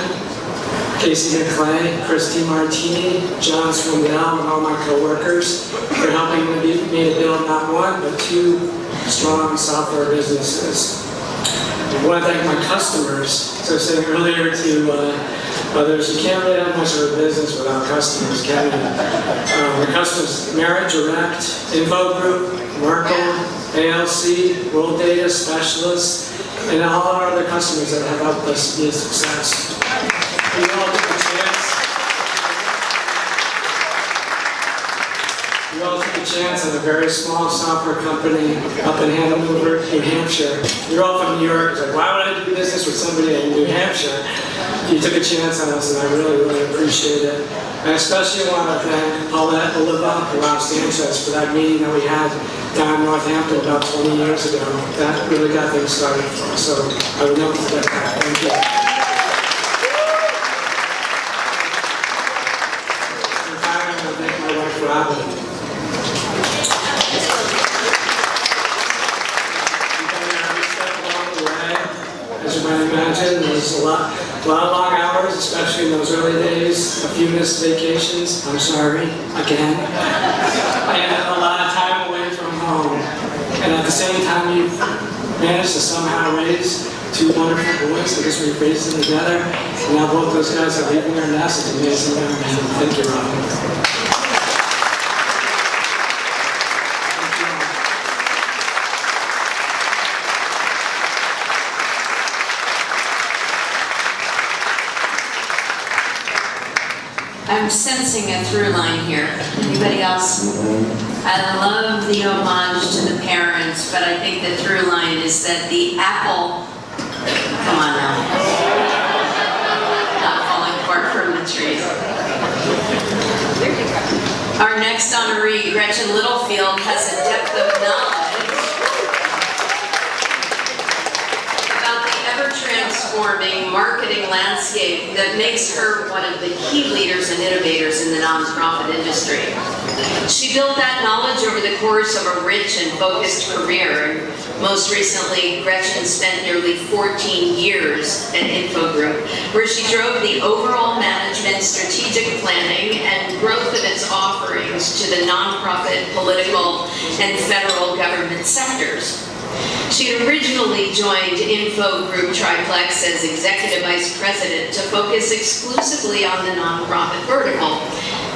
Casey McClay, Christy Martini, John Swindell, and all my co-workers for helping me to build not 1, but 2 strong software businesses. I want to thank my customers. So I was saying earlier to others, you can't really have much of a business without customers, can you? The customers, Merit Direct, Info Group, Merkle, ALC, World Data Specialists, and all our other customers that have helped us be a success. We all took a chance. We all took a chance at a very small software company up in Hanover, New Hampshire. You're all from New York. It's like, why would I do business with somebody in New Hampshire? You took a chance on us, and I really, really appreciate it. I especially want to thank Paulette, Oliva, and Rob Sanchez for that meeting that we had down in Northampton about 20 years ago. That really got things started for us, so I would never forget that. Thank you. And finally, I want to thank my wife, Robin. As you might imagine, there's a lot of long hours, especially in those early days, a few missed vacations, I'm sorry, again. And a lot of time away from home. And at the same time, you've managed to somehow raise two wonderful boys. I guess we raised them together. And now both those guys are leaving their nest. It's amazing. Thank you, Robin. I'm sensing a through line here. Anybody else? I love the homage to the parents, but I think the through line is that the apple, come on now, not falling far from the tree. Our next honoree, Gretchen Littlefield, has a depth of knowledge ever-transforming marketing landscape that makes her one of the key leaders and innovators in the nonprofit industry. She built that knowledge over the course of a rich and focused career. Most recently, Gretchen spent nearly 14 years at Info Group, where she drove the overall management, strategic planning, and growth of its offerings to the nonprofit, political, and federal government sectors. She originally joined Info Group Triplex as Executive Vice President to focus exclusively on the nonprofit vertical.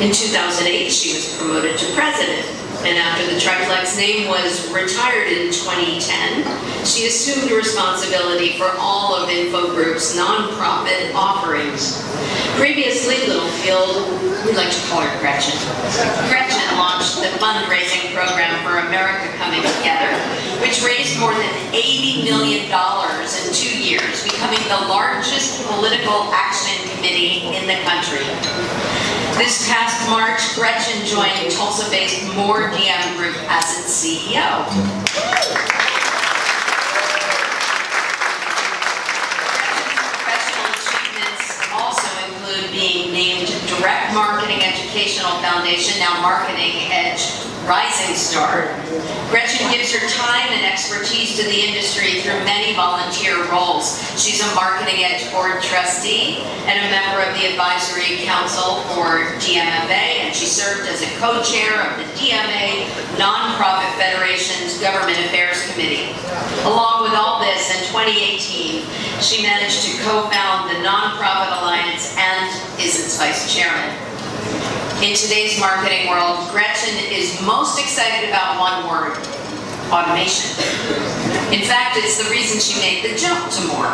In 2008, she was promoted to President. And after the Triplex name was retired in 2010, she assumed responsibility for all of Info Group's nonprofit offerings. Previously, Littlefield, we like to call her Gretchen. Gretchen launched the fundraising program for America Coming Together, which raised more than $80 million in 2 years, becoming the largest political action committee in the country. This past March, Gretchen joined Tulsa-based More DM Group as its CEO. Gretchen's professional achievements also include being named Direct Marketing Educational Foundation, now Marketing Edge Rising Star. Gretchen gives her time and expertise to the industry through many volunteer roles. She's a Marketing Edge Board trustee and a member of the Advisory Council for DMFA, and she served as a co-chair of the DMA Nonprofit Federation's Government Affairs Committee. Along with all this, in 2018, she managed to co-found the Nonprofit Alliance and is its vice chairman. In today's marketing world, Gretchen is most excited about one word: automation. In fact, it's the reason she made the jump to more.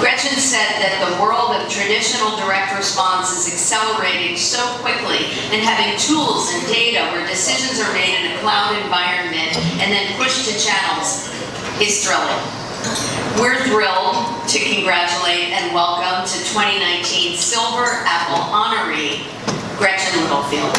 Gretchen said that the world of traditional direct response is accelerating so quickly, and having tools and data where decisions are made in a cloud environment and then pushed to channels is thrilling. We're thrilled to congratulate and welcome to 2019 Silver Apple honoree, Gretchen Littlefield.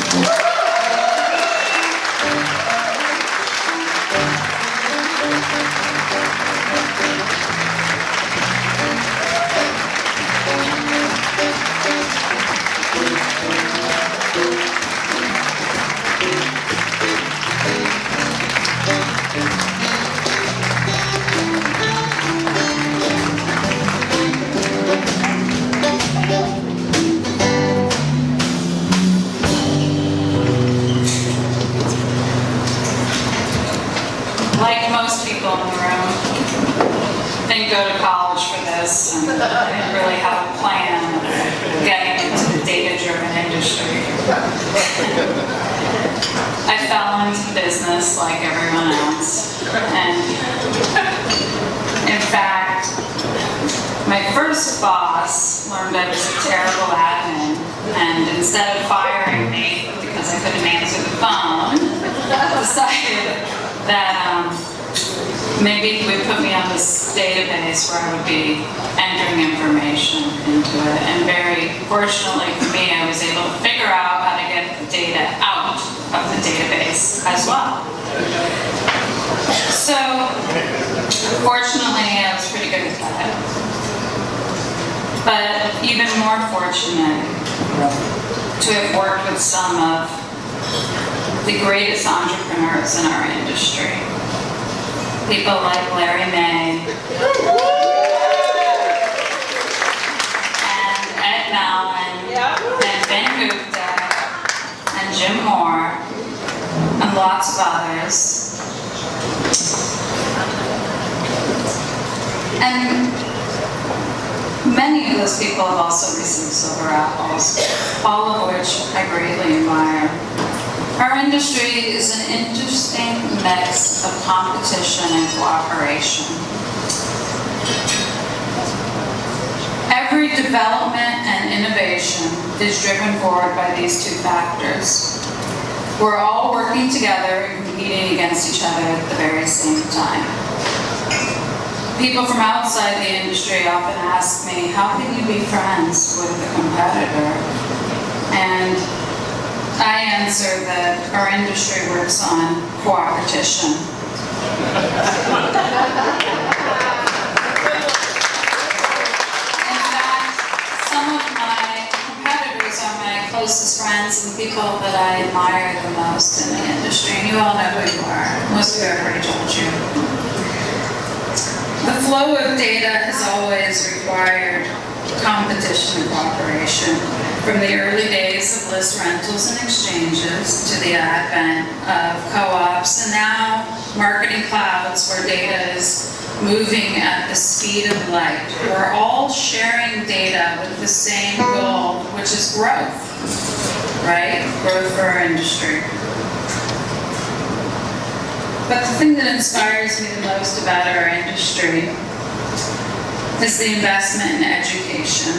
Like most people in the room, didn't go to college for this, and didn't really have a plan of getting into the data-driven industry. I fell into business like everyone else, and in fact, my first boss learned I was a terrible admin, and instead of firing me because I couldn't answer the phone, decided that maybe we put me on this database where I would be entering information into it. And very fortunately for me, I was able to figure out how to get the data out of the database as well. So, fortunately, I was pretty good at that. But even more fortunate to have worked with some of the greatest entrepreneurs in our industry. People like Larry May and Ed Mallon and Ben Gupta and Jim Moore and lots of others. And many of those people have also received silver apples, all of which I greatly admire. Our industry is an interesting mix of competition and cooperation. Every development and innovation is driven forward by these two factors. We're all working together and competing against each other at the very same time. People from outside the industry often ask me, how can you be friends with a competitor? And I answer that our industry works on cooperation. In fact, some of my competitors are my closest friends and people that I admire the most in the industry. And you all know who you are. Most of you have already told you. The flow of data has always required competition and cooperation. From the early days of list rentals and exchanges to the advent of co-ops and now marketing clouds where data is moving at the speed of light. We're all sharing data with the same goal, which is growth, right? Growth for our industry. But the thing that inspires me the most about our industry is the investment in education.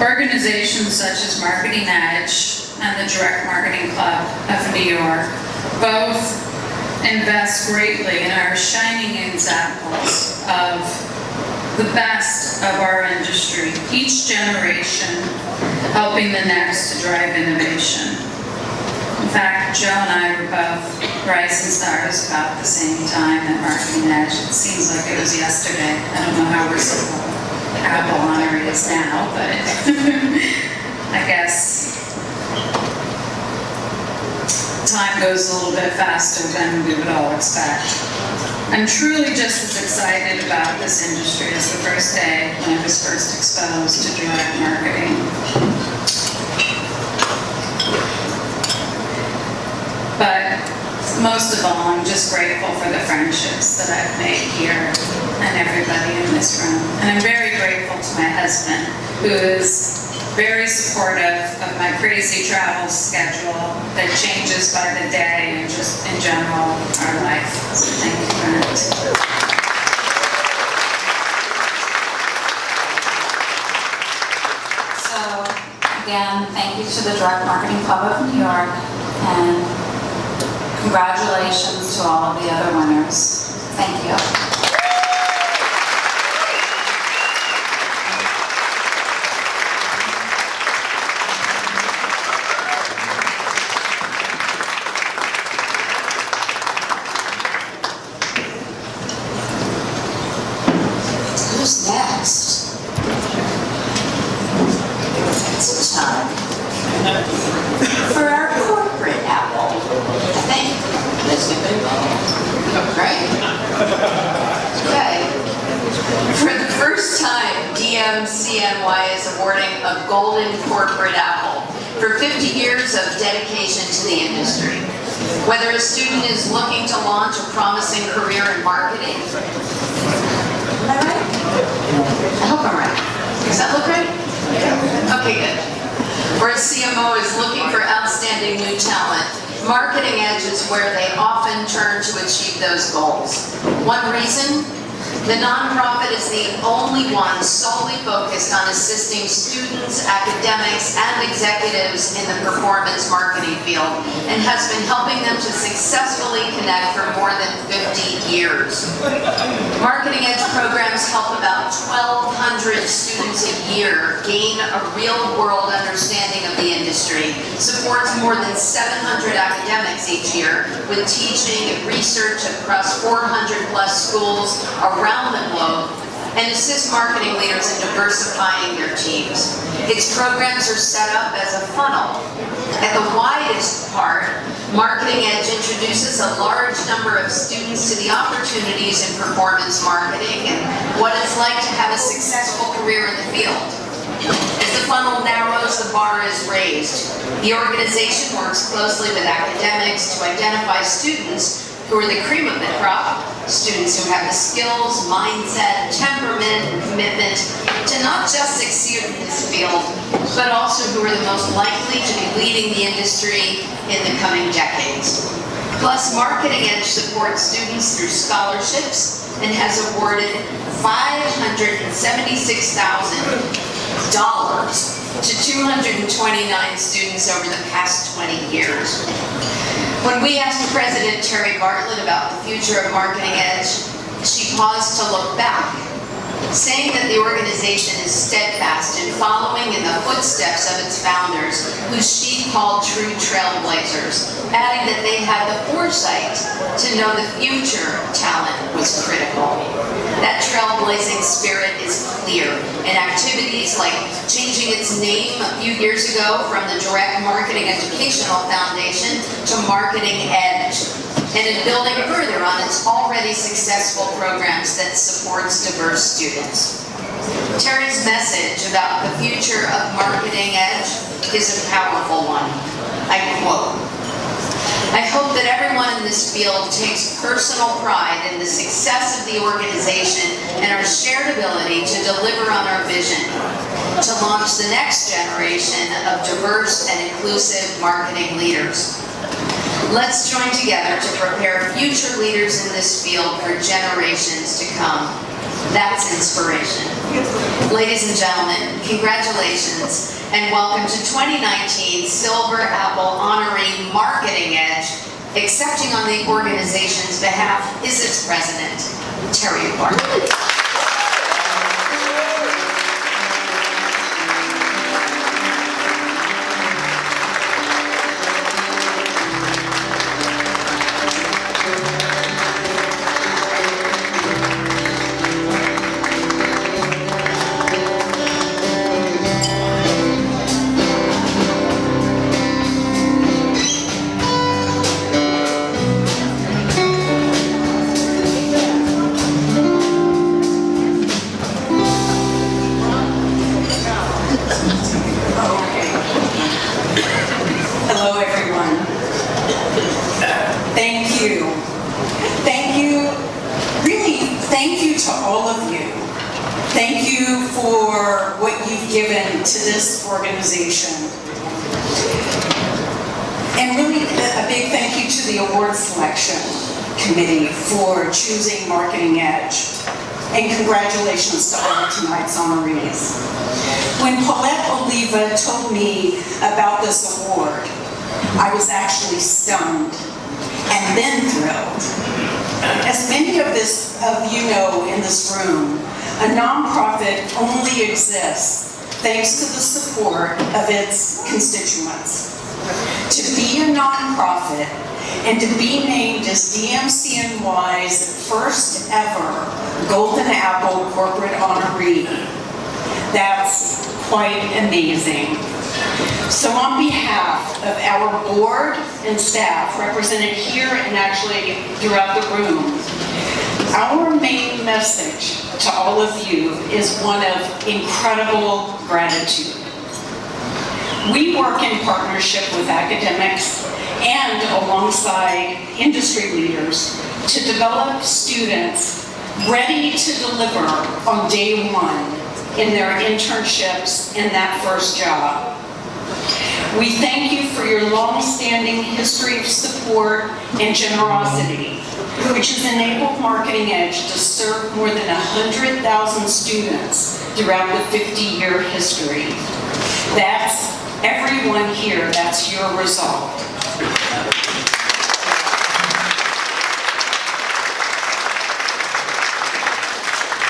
Organizations such as Marketing Edge and the Direct Marketing Club of New York both invest greatly and are shining examples of the best of our industry, each generation helping the next to drive innovation. In fact, Joe and I were both rising stars about the same time at Marketing Edge. It seems like it was yesterday. I don't know how we're so Apple honorees now, but I guess time goes a little bit faster than we would all expect. I'm truly just as excited about this industry as the first day when I was first exposed to direct marketing. But most of all, I'm just grateful for the friendships that I've made here and everybody in this room. And I'm very grateful to my husband, who is very supportive of my crazy travel schedule that changes by the day and just in general our life. So thank you, Brent. So again, thank you to the Direct Marketing Club of New York, and congratulations to all of the other winners. Thank you. Who's next? It's time for our corporate apple. I think. Right? Okay. For the first time, DMCNY is awarding a Golden Corporate Apple for 50 years of dedication to the industry. Whether a student is looking to launch a promising career in marketing, am I right? I hope I'm right. Does that look right? Okay, good. Or a CMO is looking for outstanding new talent, Marketing Edge is where they often turn to achieve those goals. One reason, The nonprofit is the only one solely focused on assisting students, academics, and executives in the performance marketing field, and has been helping them to successfully connect for more than 50 years. Marketing Edge programs help about 1,200 students a year gain a real-world understanding of the industry, supports more than 700 academics each year with teaching and research across 400-plus schools around the globe, and assists marketing leaders in diversifying their teams. Its programs are set up as a funnel. At the widest part, Marketing Edge introduces a large number of students to the opportunities in performance marketing and what it's like to have a successful career in the field. As the funnel narrows, the bar is raised. The organization works closely with academics to identify students who are the cream of the crop, students who have the skills, mindset, temperament, and commitment to not just succeed in this field, but also who are the most likely to be leading the industry in the coming decades. Plus, Marketing Edge supports students through scholarships and has awarded $576,000 to 229 students over the past 20 years. When we asked President Terry Bartlett about the future of Marketing Edge, she paused to look back, saying that the organization is steadfast in following in the footsteps of its founders, who she called true trailblazers, adding that they had the foresight to know the future talent was critical. That trailblazing spirit is clear in activities like changing its name a few years ago from the Direct Marketing Educational Foundation to Marketing Edge, and in building further on its already successful programs that supports diverse students. Terry's message about the future of Marketing Edge is a powerful one. I quote, "I hope that everyone in this field takes personal pride in the success of the organization and our shared ability to deliver on our vision, to launch the next generation of diverse and inclusive marketing leaders. Let's join together to prepare future leaders in this field for generations to come." That's inspiration. Ladies and gentlemen, congratulations and welcome to 2019 Silver Apple honoree Marketing Edge. Accepting on the organization's behalf is its president, Terry Bartlett. Hello, everyone. Thank you. Thank you. Really, thank you to all of you. Thank you for what you've given to this organization. And really, a big thank you to the award selection committee for choosing Marketing Edge. And congratulations to all of tonight's honorees. When Paulette Oliva told me about this award, I was actually stunned and then thrilled. As many of you know in this room, a nonprofit only exists thanks to the support of its constituents. To be a nonprofit and to be named as DMCNY's first ever Golden Apple Corporate Honoree, that's quite amazing. So on behalf of our board and staff represented here and actually throughout the room, our main message to all of you is one of incredible gratitude. We work in partnership with academics and alongside industry leaders to develop students ready to deliver on day one in their internships and that first job. We thank you for your long-standing history of support and generosity, which has enabled Marketing Edge to serve more than 100,000 students throughout the 50-year history. That's everyone here, that's your result.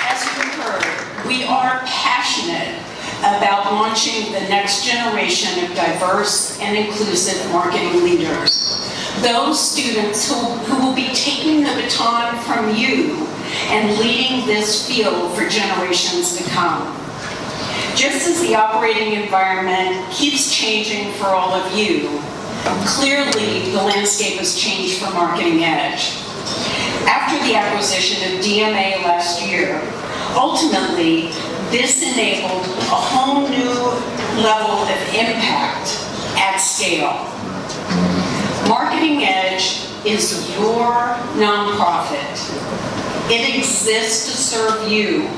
As you heard, we are passionate about launching the next generation of diverse and inclusive marketing leaders. Those students who will be taking the baton from you and leading this field for generations to come. Just as the operating environment keeps changing for all of you, clearly the landscape has changed for Marketing Edge. After the acquisition of DMA last year, ultimately, this enabled a whole new level of impact at scale. Marketing Edge is your nonprofit. It exists to serve you,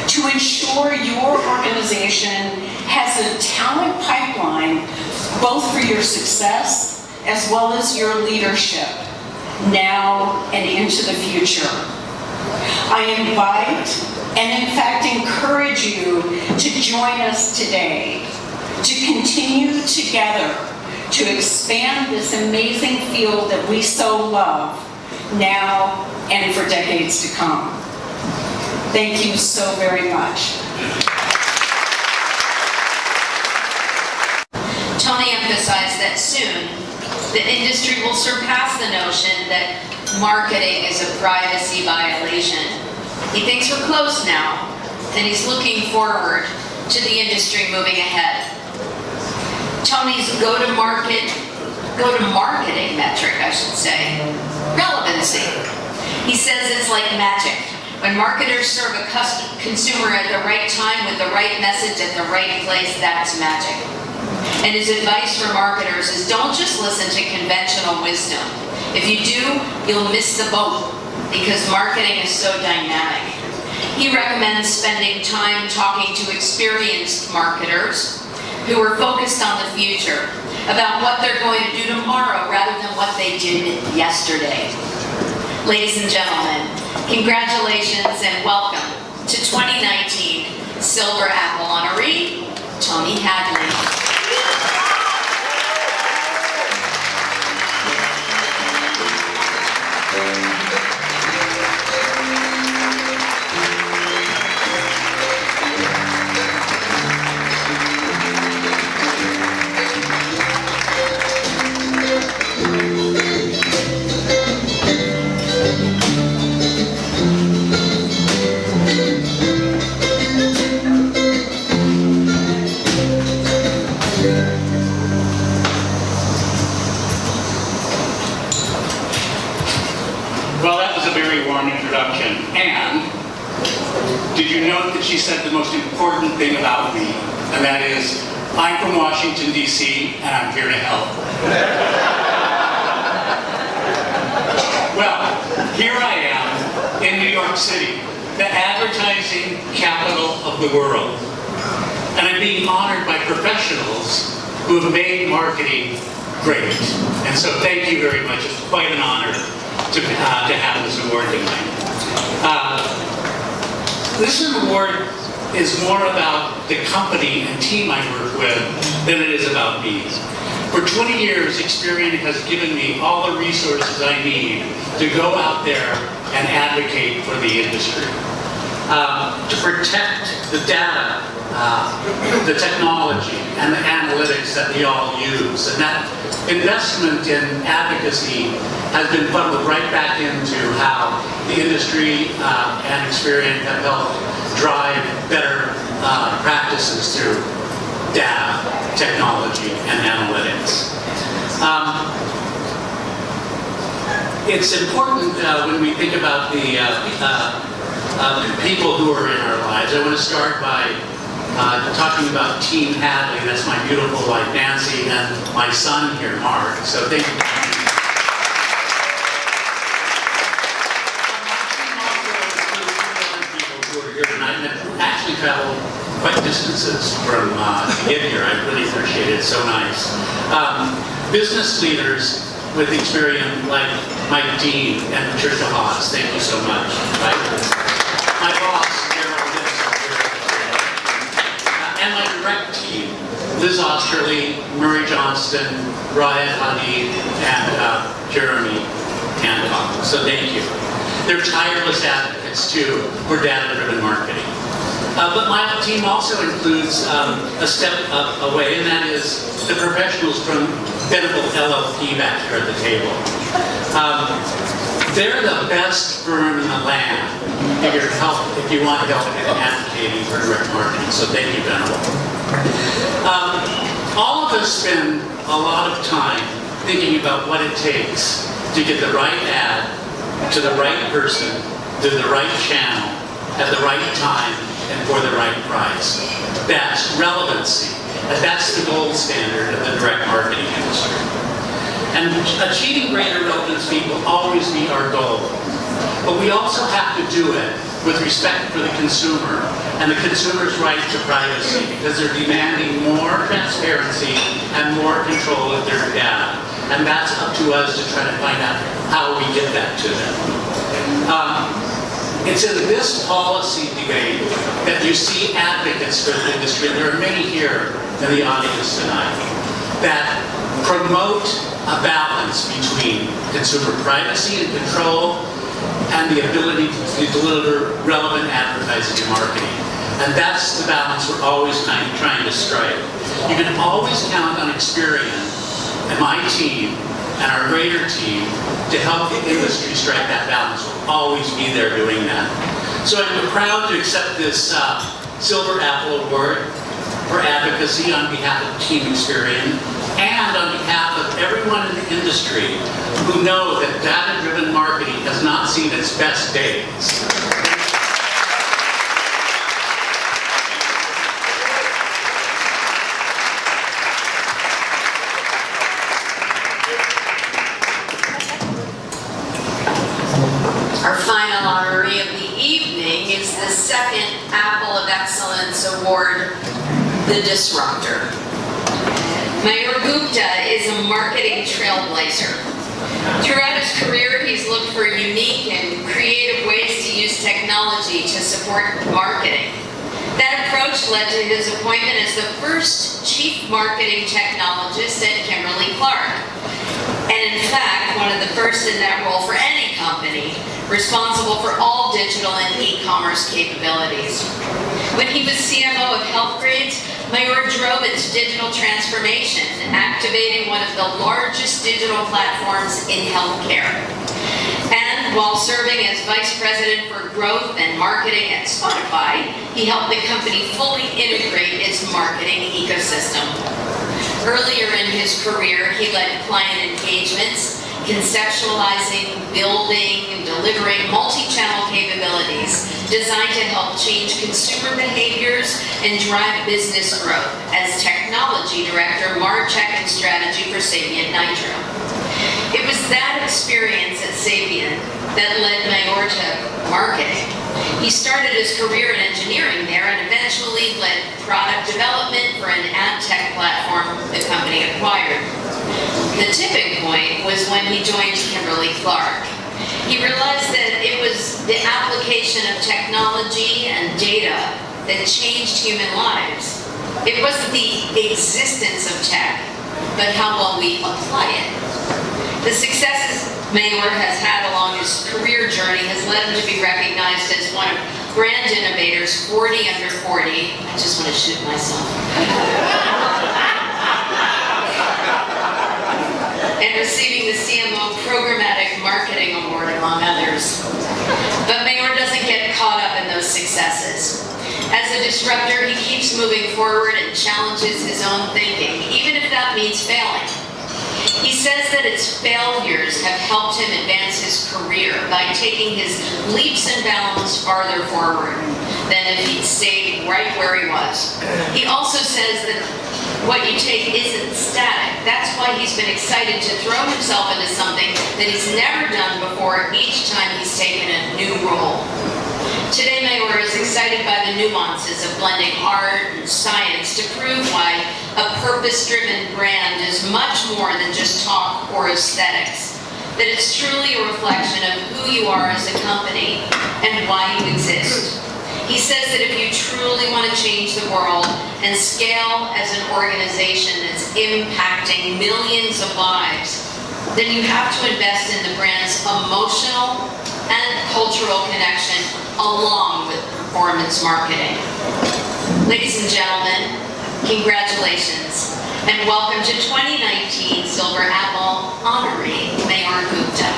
to ensure your organization has a talent pipeline both for your success as well as your leadership, now and into the future. I invite and in fact encourage you to join us today to continue together to expand this amazing field that we so love now and for decades to come. Thank you so very much. Tony emphasized that soon the industry will surpass the notion that marketing is a privacy violation. He thinks we're close now, and he's looking forward to the industry moving ahead. Tony's go-to-marketing metric, I should say, relevancy. He says it's like magic. When marketers serve a consumer at the right time with the right message at the right place, that's magic. And his advice for marketers is don't just listen to conventional wisdom. If you do, you'll miss the boat because marketing is so dynamic. He recommends spending time talking to experienced marketers who are focused on the future, about what they're going to do tomorrow rather than what they did yesterday. Ladies and gentlemen, congratulations and welcome to 2019 Silver Apple honoree, Tony Hadley. Well, that was a very warm introduction. And did you note that she said the most important thing about me? And that is, I'm from Washington, D.C., and I'm here to help. Well, here I am in New York City, the advertising capital of the world. And I'm being honored by professionals who have made marketing great. And so thank you very much. It's quite an honor to have this award tonight. This award is more about the company and team I work with than it is about me. For 20 years, Experian has given me all the resources I need to go out there and advocate for the industry. To protect the data, the technology, and the analytics that we all use. And that investment in advocacy has been funneled right back into how the industry and Experian have helped drive better practices through data, technology, and analytics. It's important when we think about the people who are in our lives. I want to start by talking about Team Hadley. That's my beautiful wife, Nancy, and my son here, Mark. So thank you. Actually traveled quite distances from to get here. I really appreciate it. It's so nice. Business leaders with experience like Mike Dean and Patricia Haas, thank you so much. Right? My boss, Daryl Gibson, and my direct team, Liz Osterly, Murray Johnston, Ryan Hadid, and Jeremy Hancock. So thank you. They're tireless advocates too for data-driven marketing. But my team also includes a step away, and that is the professionals from Beneville LLP back here at the table. They're the best firm in the land if you want help in advocating for direct marketing. So thank you, Beneville. All of us spend a lot of time thinking about what it takes to get the right ad to the right person, through the right channel, at the right time, and for the right price. That's relevancy. And that's the gold standard of the direct marketing industry. And achieving greater relevancy will always be our goal. But we also have to do it with respect for the consumer and the consumer's right to privacy, because they're demanding more transparency and more control of their data. And that's up to us to try to find out how we get that to them. It's in this policy debate that you see advocates for the industry, and there are many here in the audience tonight, that promote a balance between consumer privacy and control and the ability to deliver relevant advertising and marketing. And that's the balance we're always trying to strike. You can always count on Experian and my team and our greater team to help the industry strike that balance. We'll always be there doing that. So I'm proud to accept this Silver Apple Award for advocacy on behalf of Team Experian and on behalf of everyone in the industry who know that data-driven marketing has not seen its best days. Our final honoree of the evening is the second Apple of Excellence Award, the Disruptor. Mayur Gupta is a marketing trailblazer. Throughout his career, he's looked for unique and creative ways to use technology to support marketing. That approach led to his appointment as the first Chief Marketing Technologist at Kimberly-Clark. And in fact, one of the first in that role for any company, responsible for all digital and e-commerce capabilities. When he was CMO of Healthgrades, Mayur drove its digital transformation, activating one of the largest digital platforms in healthcare. And while serving as Vice President for Growth and Marketing at Spotify, he helped the company fully integrate its marketing ecosystem. Earlier in his career, he led client engagements, conceptualizing, building, and delivering multi-channel capabilities designed to help change consumer behaviors and drive business growth as Technology Director, MarTech and Strategy for Sapient Nitro. It was that experience at Sapient that led Mayur to marketing. He started his career in engineering there and eventually led product development for an ad tech platform the company acquired. The tipping point was when he joined Kimberly-Clark. He realized that it was the application of technology and data that changed human lives. It wasn't the existence of tech, but how well we apply it. The successes Mayur has had along his career journey has led him to be recognized as one of Brand Innovator's 40 under 40. I just want to shoot myself. And receiving the CMO Programmatic Marketing Award, among others. But Mayur doesn't get caught up in those successes. As a disruptor, he keeps moving forward and challenges his own thinking, even if that means failing. He says that its failures have helped him advance his career by taking his leaps and bounds farther forward than if he'd stayed right where he was. He also says that what you take isn't static. That's why he's been excited to throw himself into something that he's never done before each time he's taken a new role. Today, Mayor is excited by the nuances of blending art and science to prove why a purpose-driven brand is much more than just talk or aesthetics, that it's truly a reflection of who you are as a company and why you exist. He says that if you truly want to change the world and scale as an organization that's impacting millions of lives, then you have to invest in the brand's emotional and cultural connection along with performance marketing. Ladies and gentlemen, congratulations and welcome to 2019 Silver Apple honoree Mayor Gupta.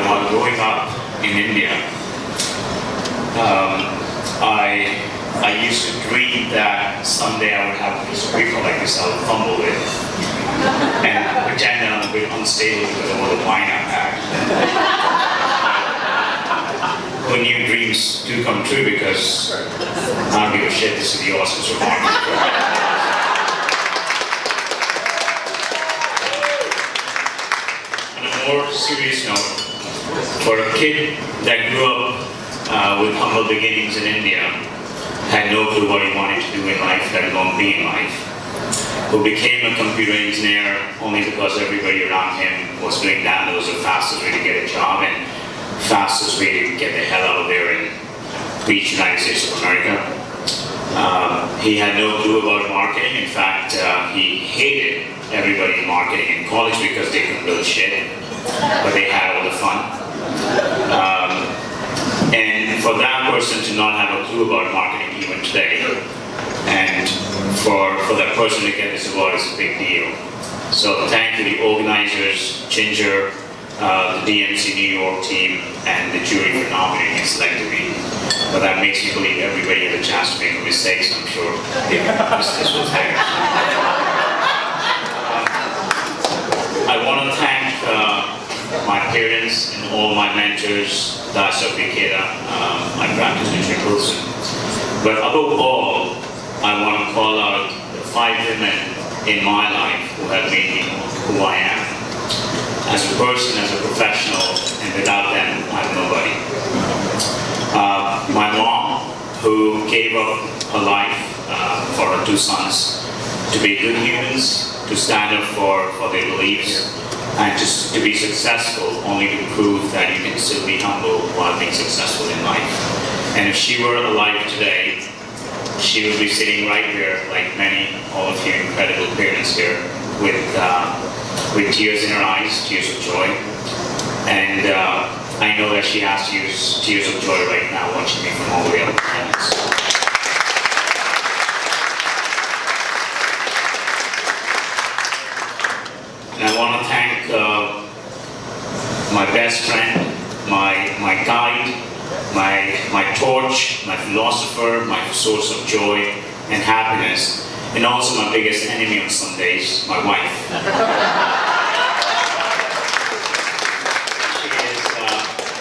While growing up in India, I used to dream that someday I would have a piece of paper like this I would fumble with and pretend that I'm a bit unstable because of all the wine I've had. But new dreams do come true because I don't give a shit, this is the Oscars for marketing. More serious note, for a kid that grew up with humble beginnings in India, had no clue what he wanted to do in life, let alone be in life, who became a computer engineer only because everybody around him was doing that. It was the fastest way to get a job and fastest way to get the hell out of there and reach the United States of America. He had no clue about marketing. In fact, he hated everybody in marketing in college because they couldn't build shit, but they had all the fun. And for that person to not have a clue about marketing even today, and for that person to get this award is a big deal. So thank you to the organizers, Ginger, the DMC New York team, and the jury for nominating and selecting me. But that makes me believe everybody had a chance to make mistakes, I'm sure. This was theirs. I want to thank my parents and all my mentors, Dasha Bikeda, my practice teacher Wilson. But above all, I want to call out the 5 women in my life who have made me who I am. As a person, as a professional, and without them, I'm nobody. My mom, who gave up her life for her 2 sons to be good humans, to stand up for their beliefs, and just to be successful, only to prove that you can still be humble while being successful in life. And if she were alive today, she would be sitting right here, like many, all of you incredible parents here, with tears in her eyes, tears of joy. And I know that she has to use tears of joy right now watching me from all the way up the planets. And I want to thank my best friend, my guide, my torch, my philosopher, my source of joy and happiness, and also my biggest enemy on some days, my wife.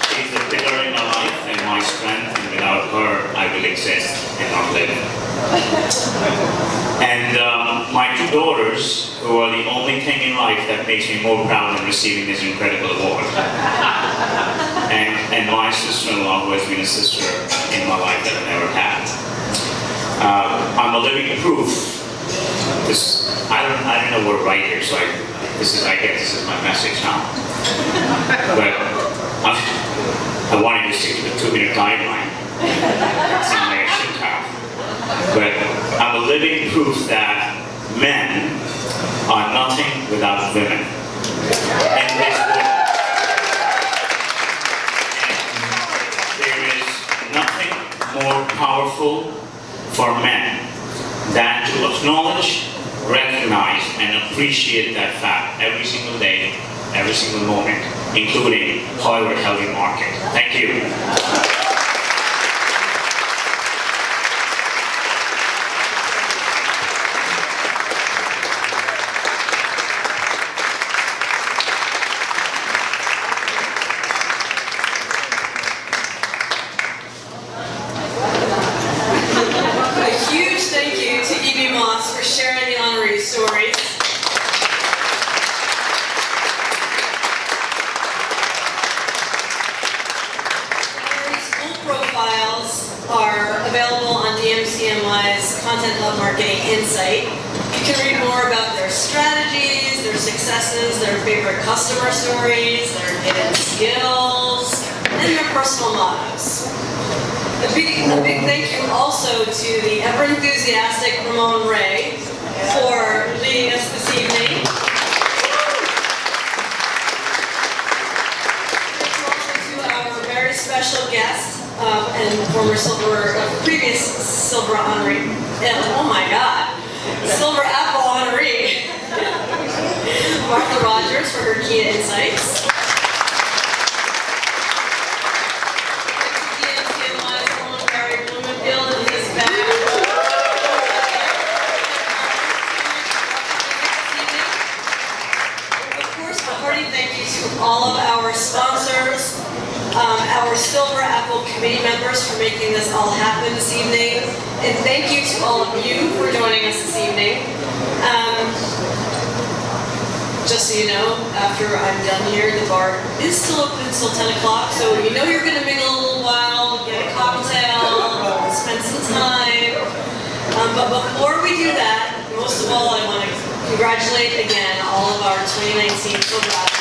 She's the pillar in my life and my strength, and without her, I will exist and not live. And my 2 daughters, who are the only thing in life that makes me more proud than receiving this incredible award. And my sister-in-law, who has been a sister in my life that I never had. I'm a living proof. I don't know what to write here, so I guess this is my message now. But I wanted to stick to the 2-minute guideline. It seemed like I should have. But I'm a living proof that men are nothing without women. And there is nothing more powerful for men than to acknowledge, recognize, and appreciate that fact every single day, every single moment, including Hollywood Healthy Market. Thank you. Stories. School profiles are available on DMCNY's Content Hub Marketing Insight. You can read more about their strategies, their successes, their favorite customer stories, their hidden skills, and their personal mottos. A big thank you also to the ever enthusiastic Ramon for leading us this evening. Thank you also to our very special guest and previous Silver honoree. Oh my God, Silver Apple honoree, Martha Rogers for her key insights. All of our sponsors, our Silver Apple committee members for making this all happen this evening, and thank you to all of you for joining us this evening. Just so you know, after I'm done here, the bar is still open until 10 o'clock, so you know you're going to mingle a little while, get a cocktail, spend some time. But before we do that, most of all, I want to congratulate again all of our 2019 Silver Apple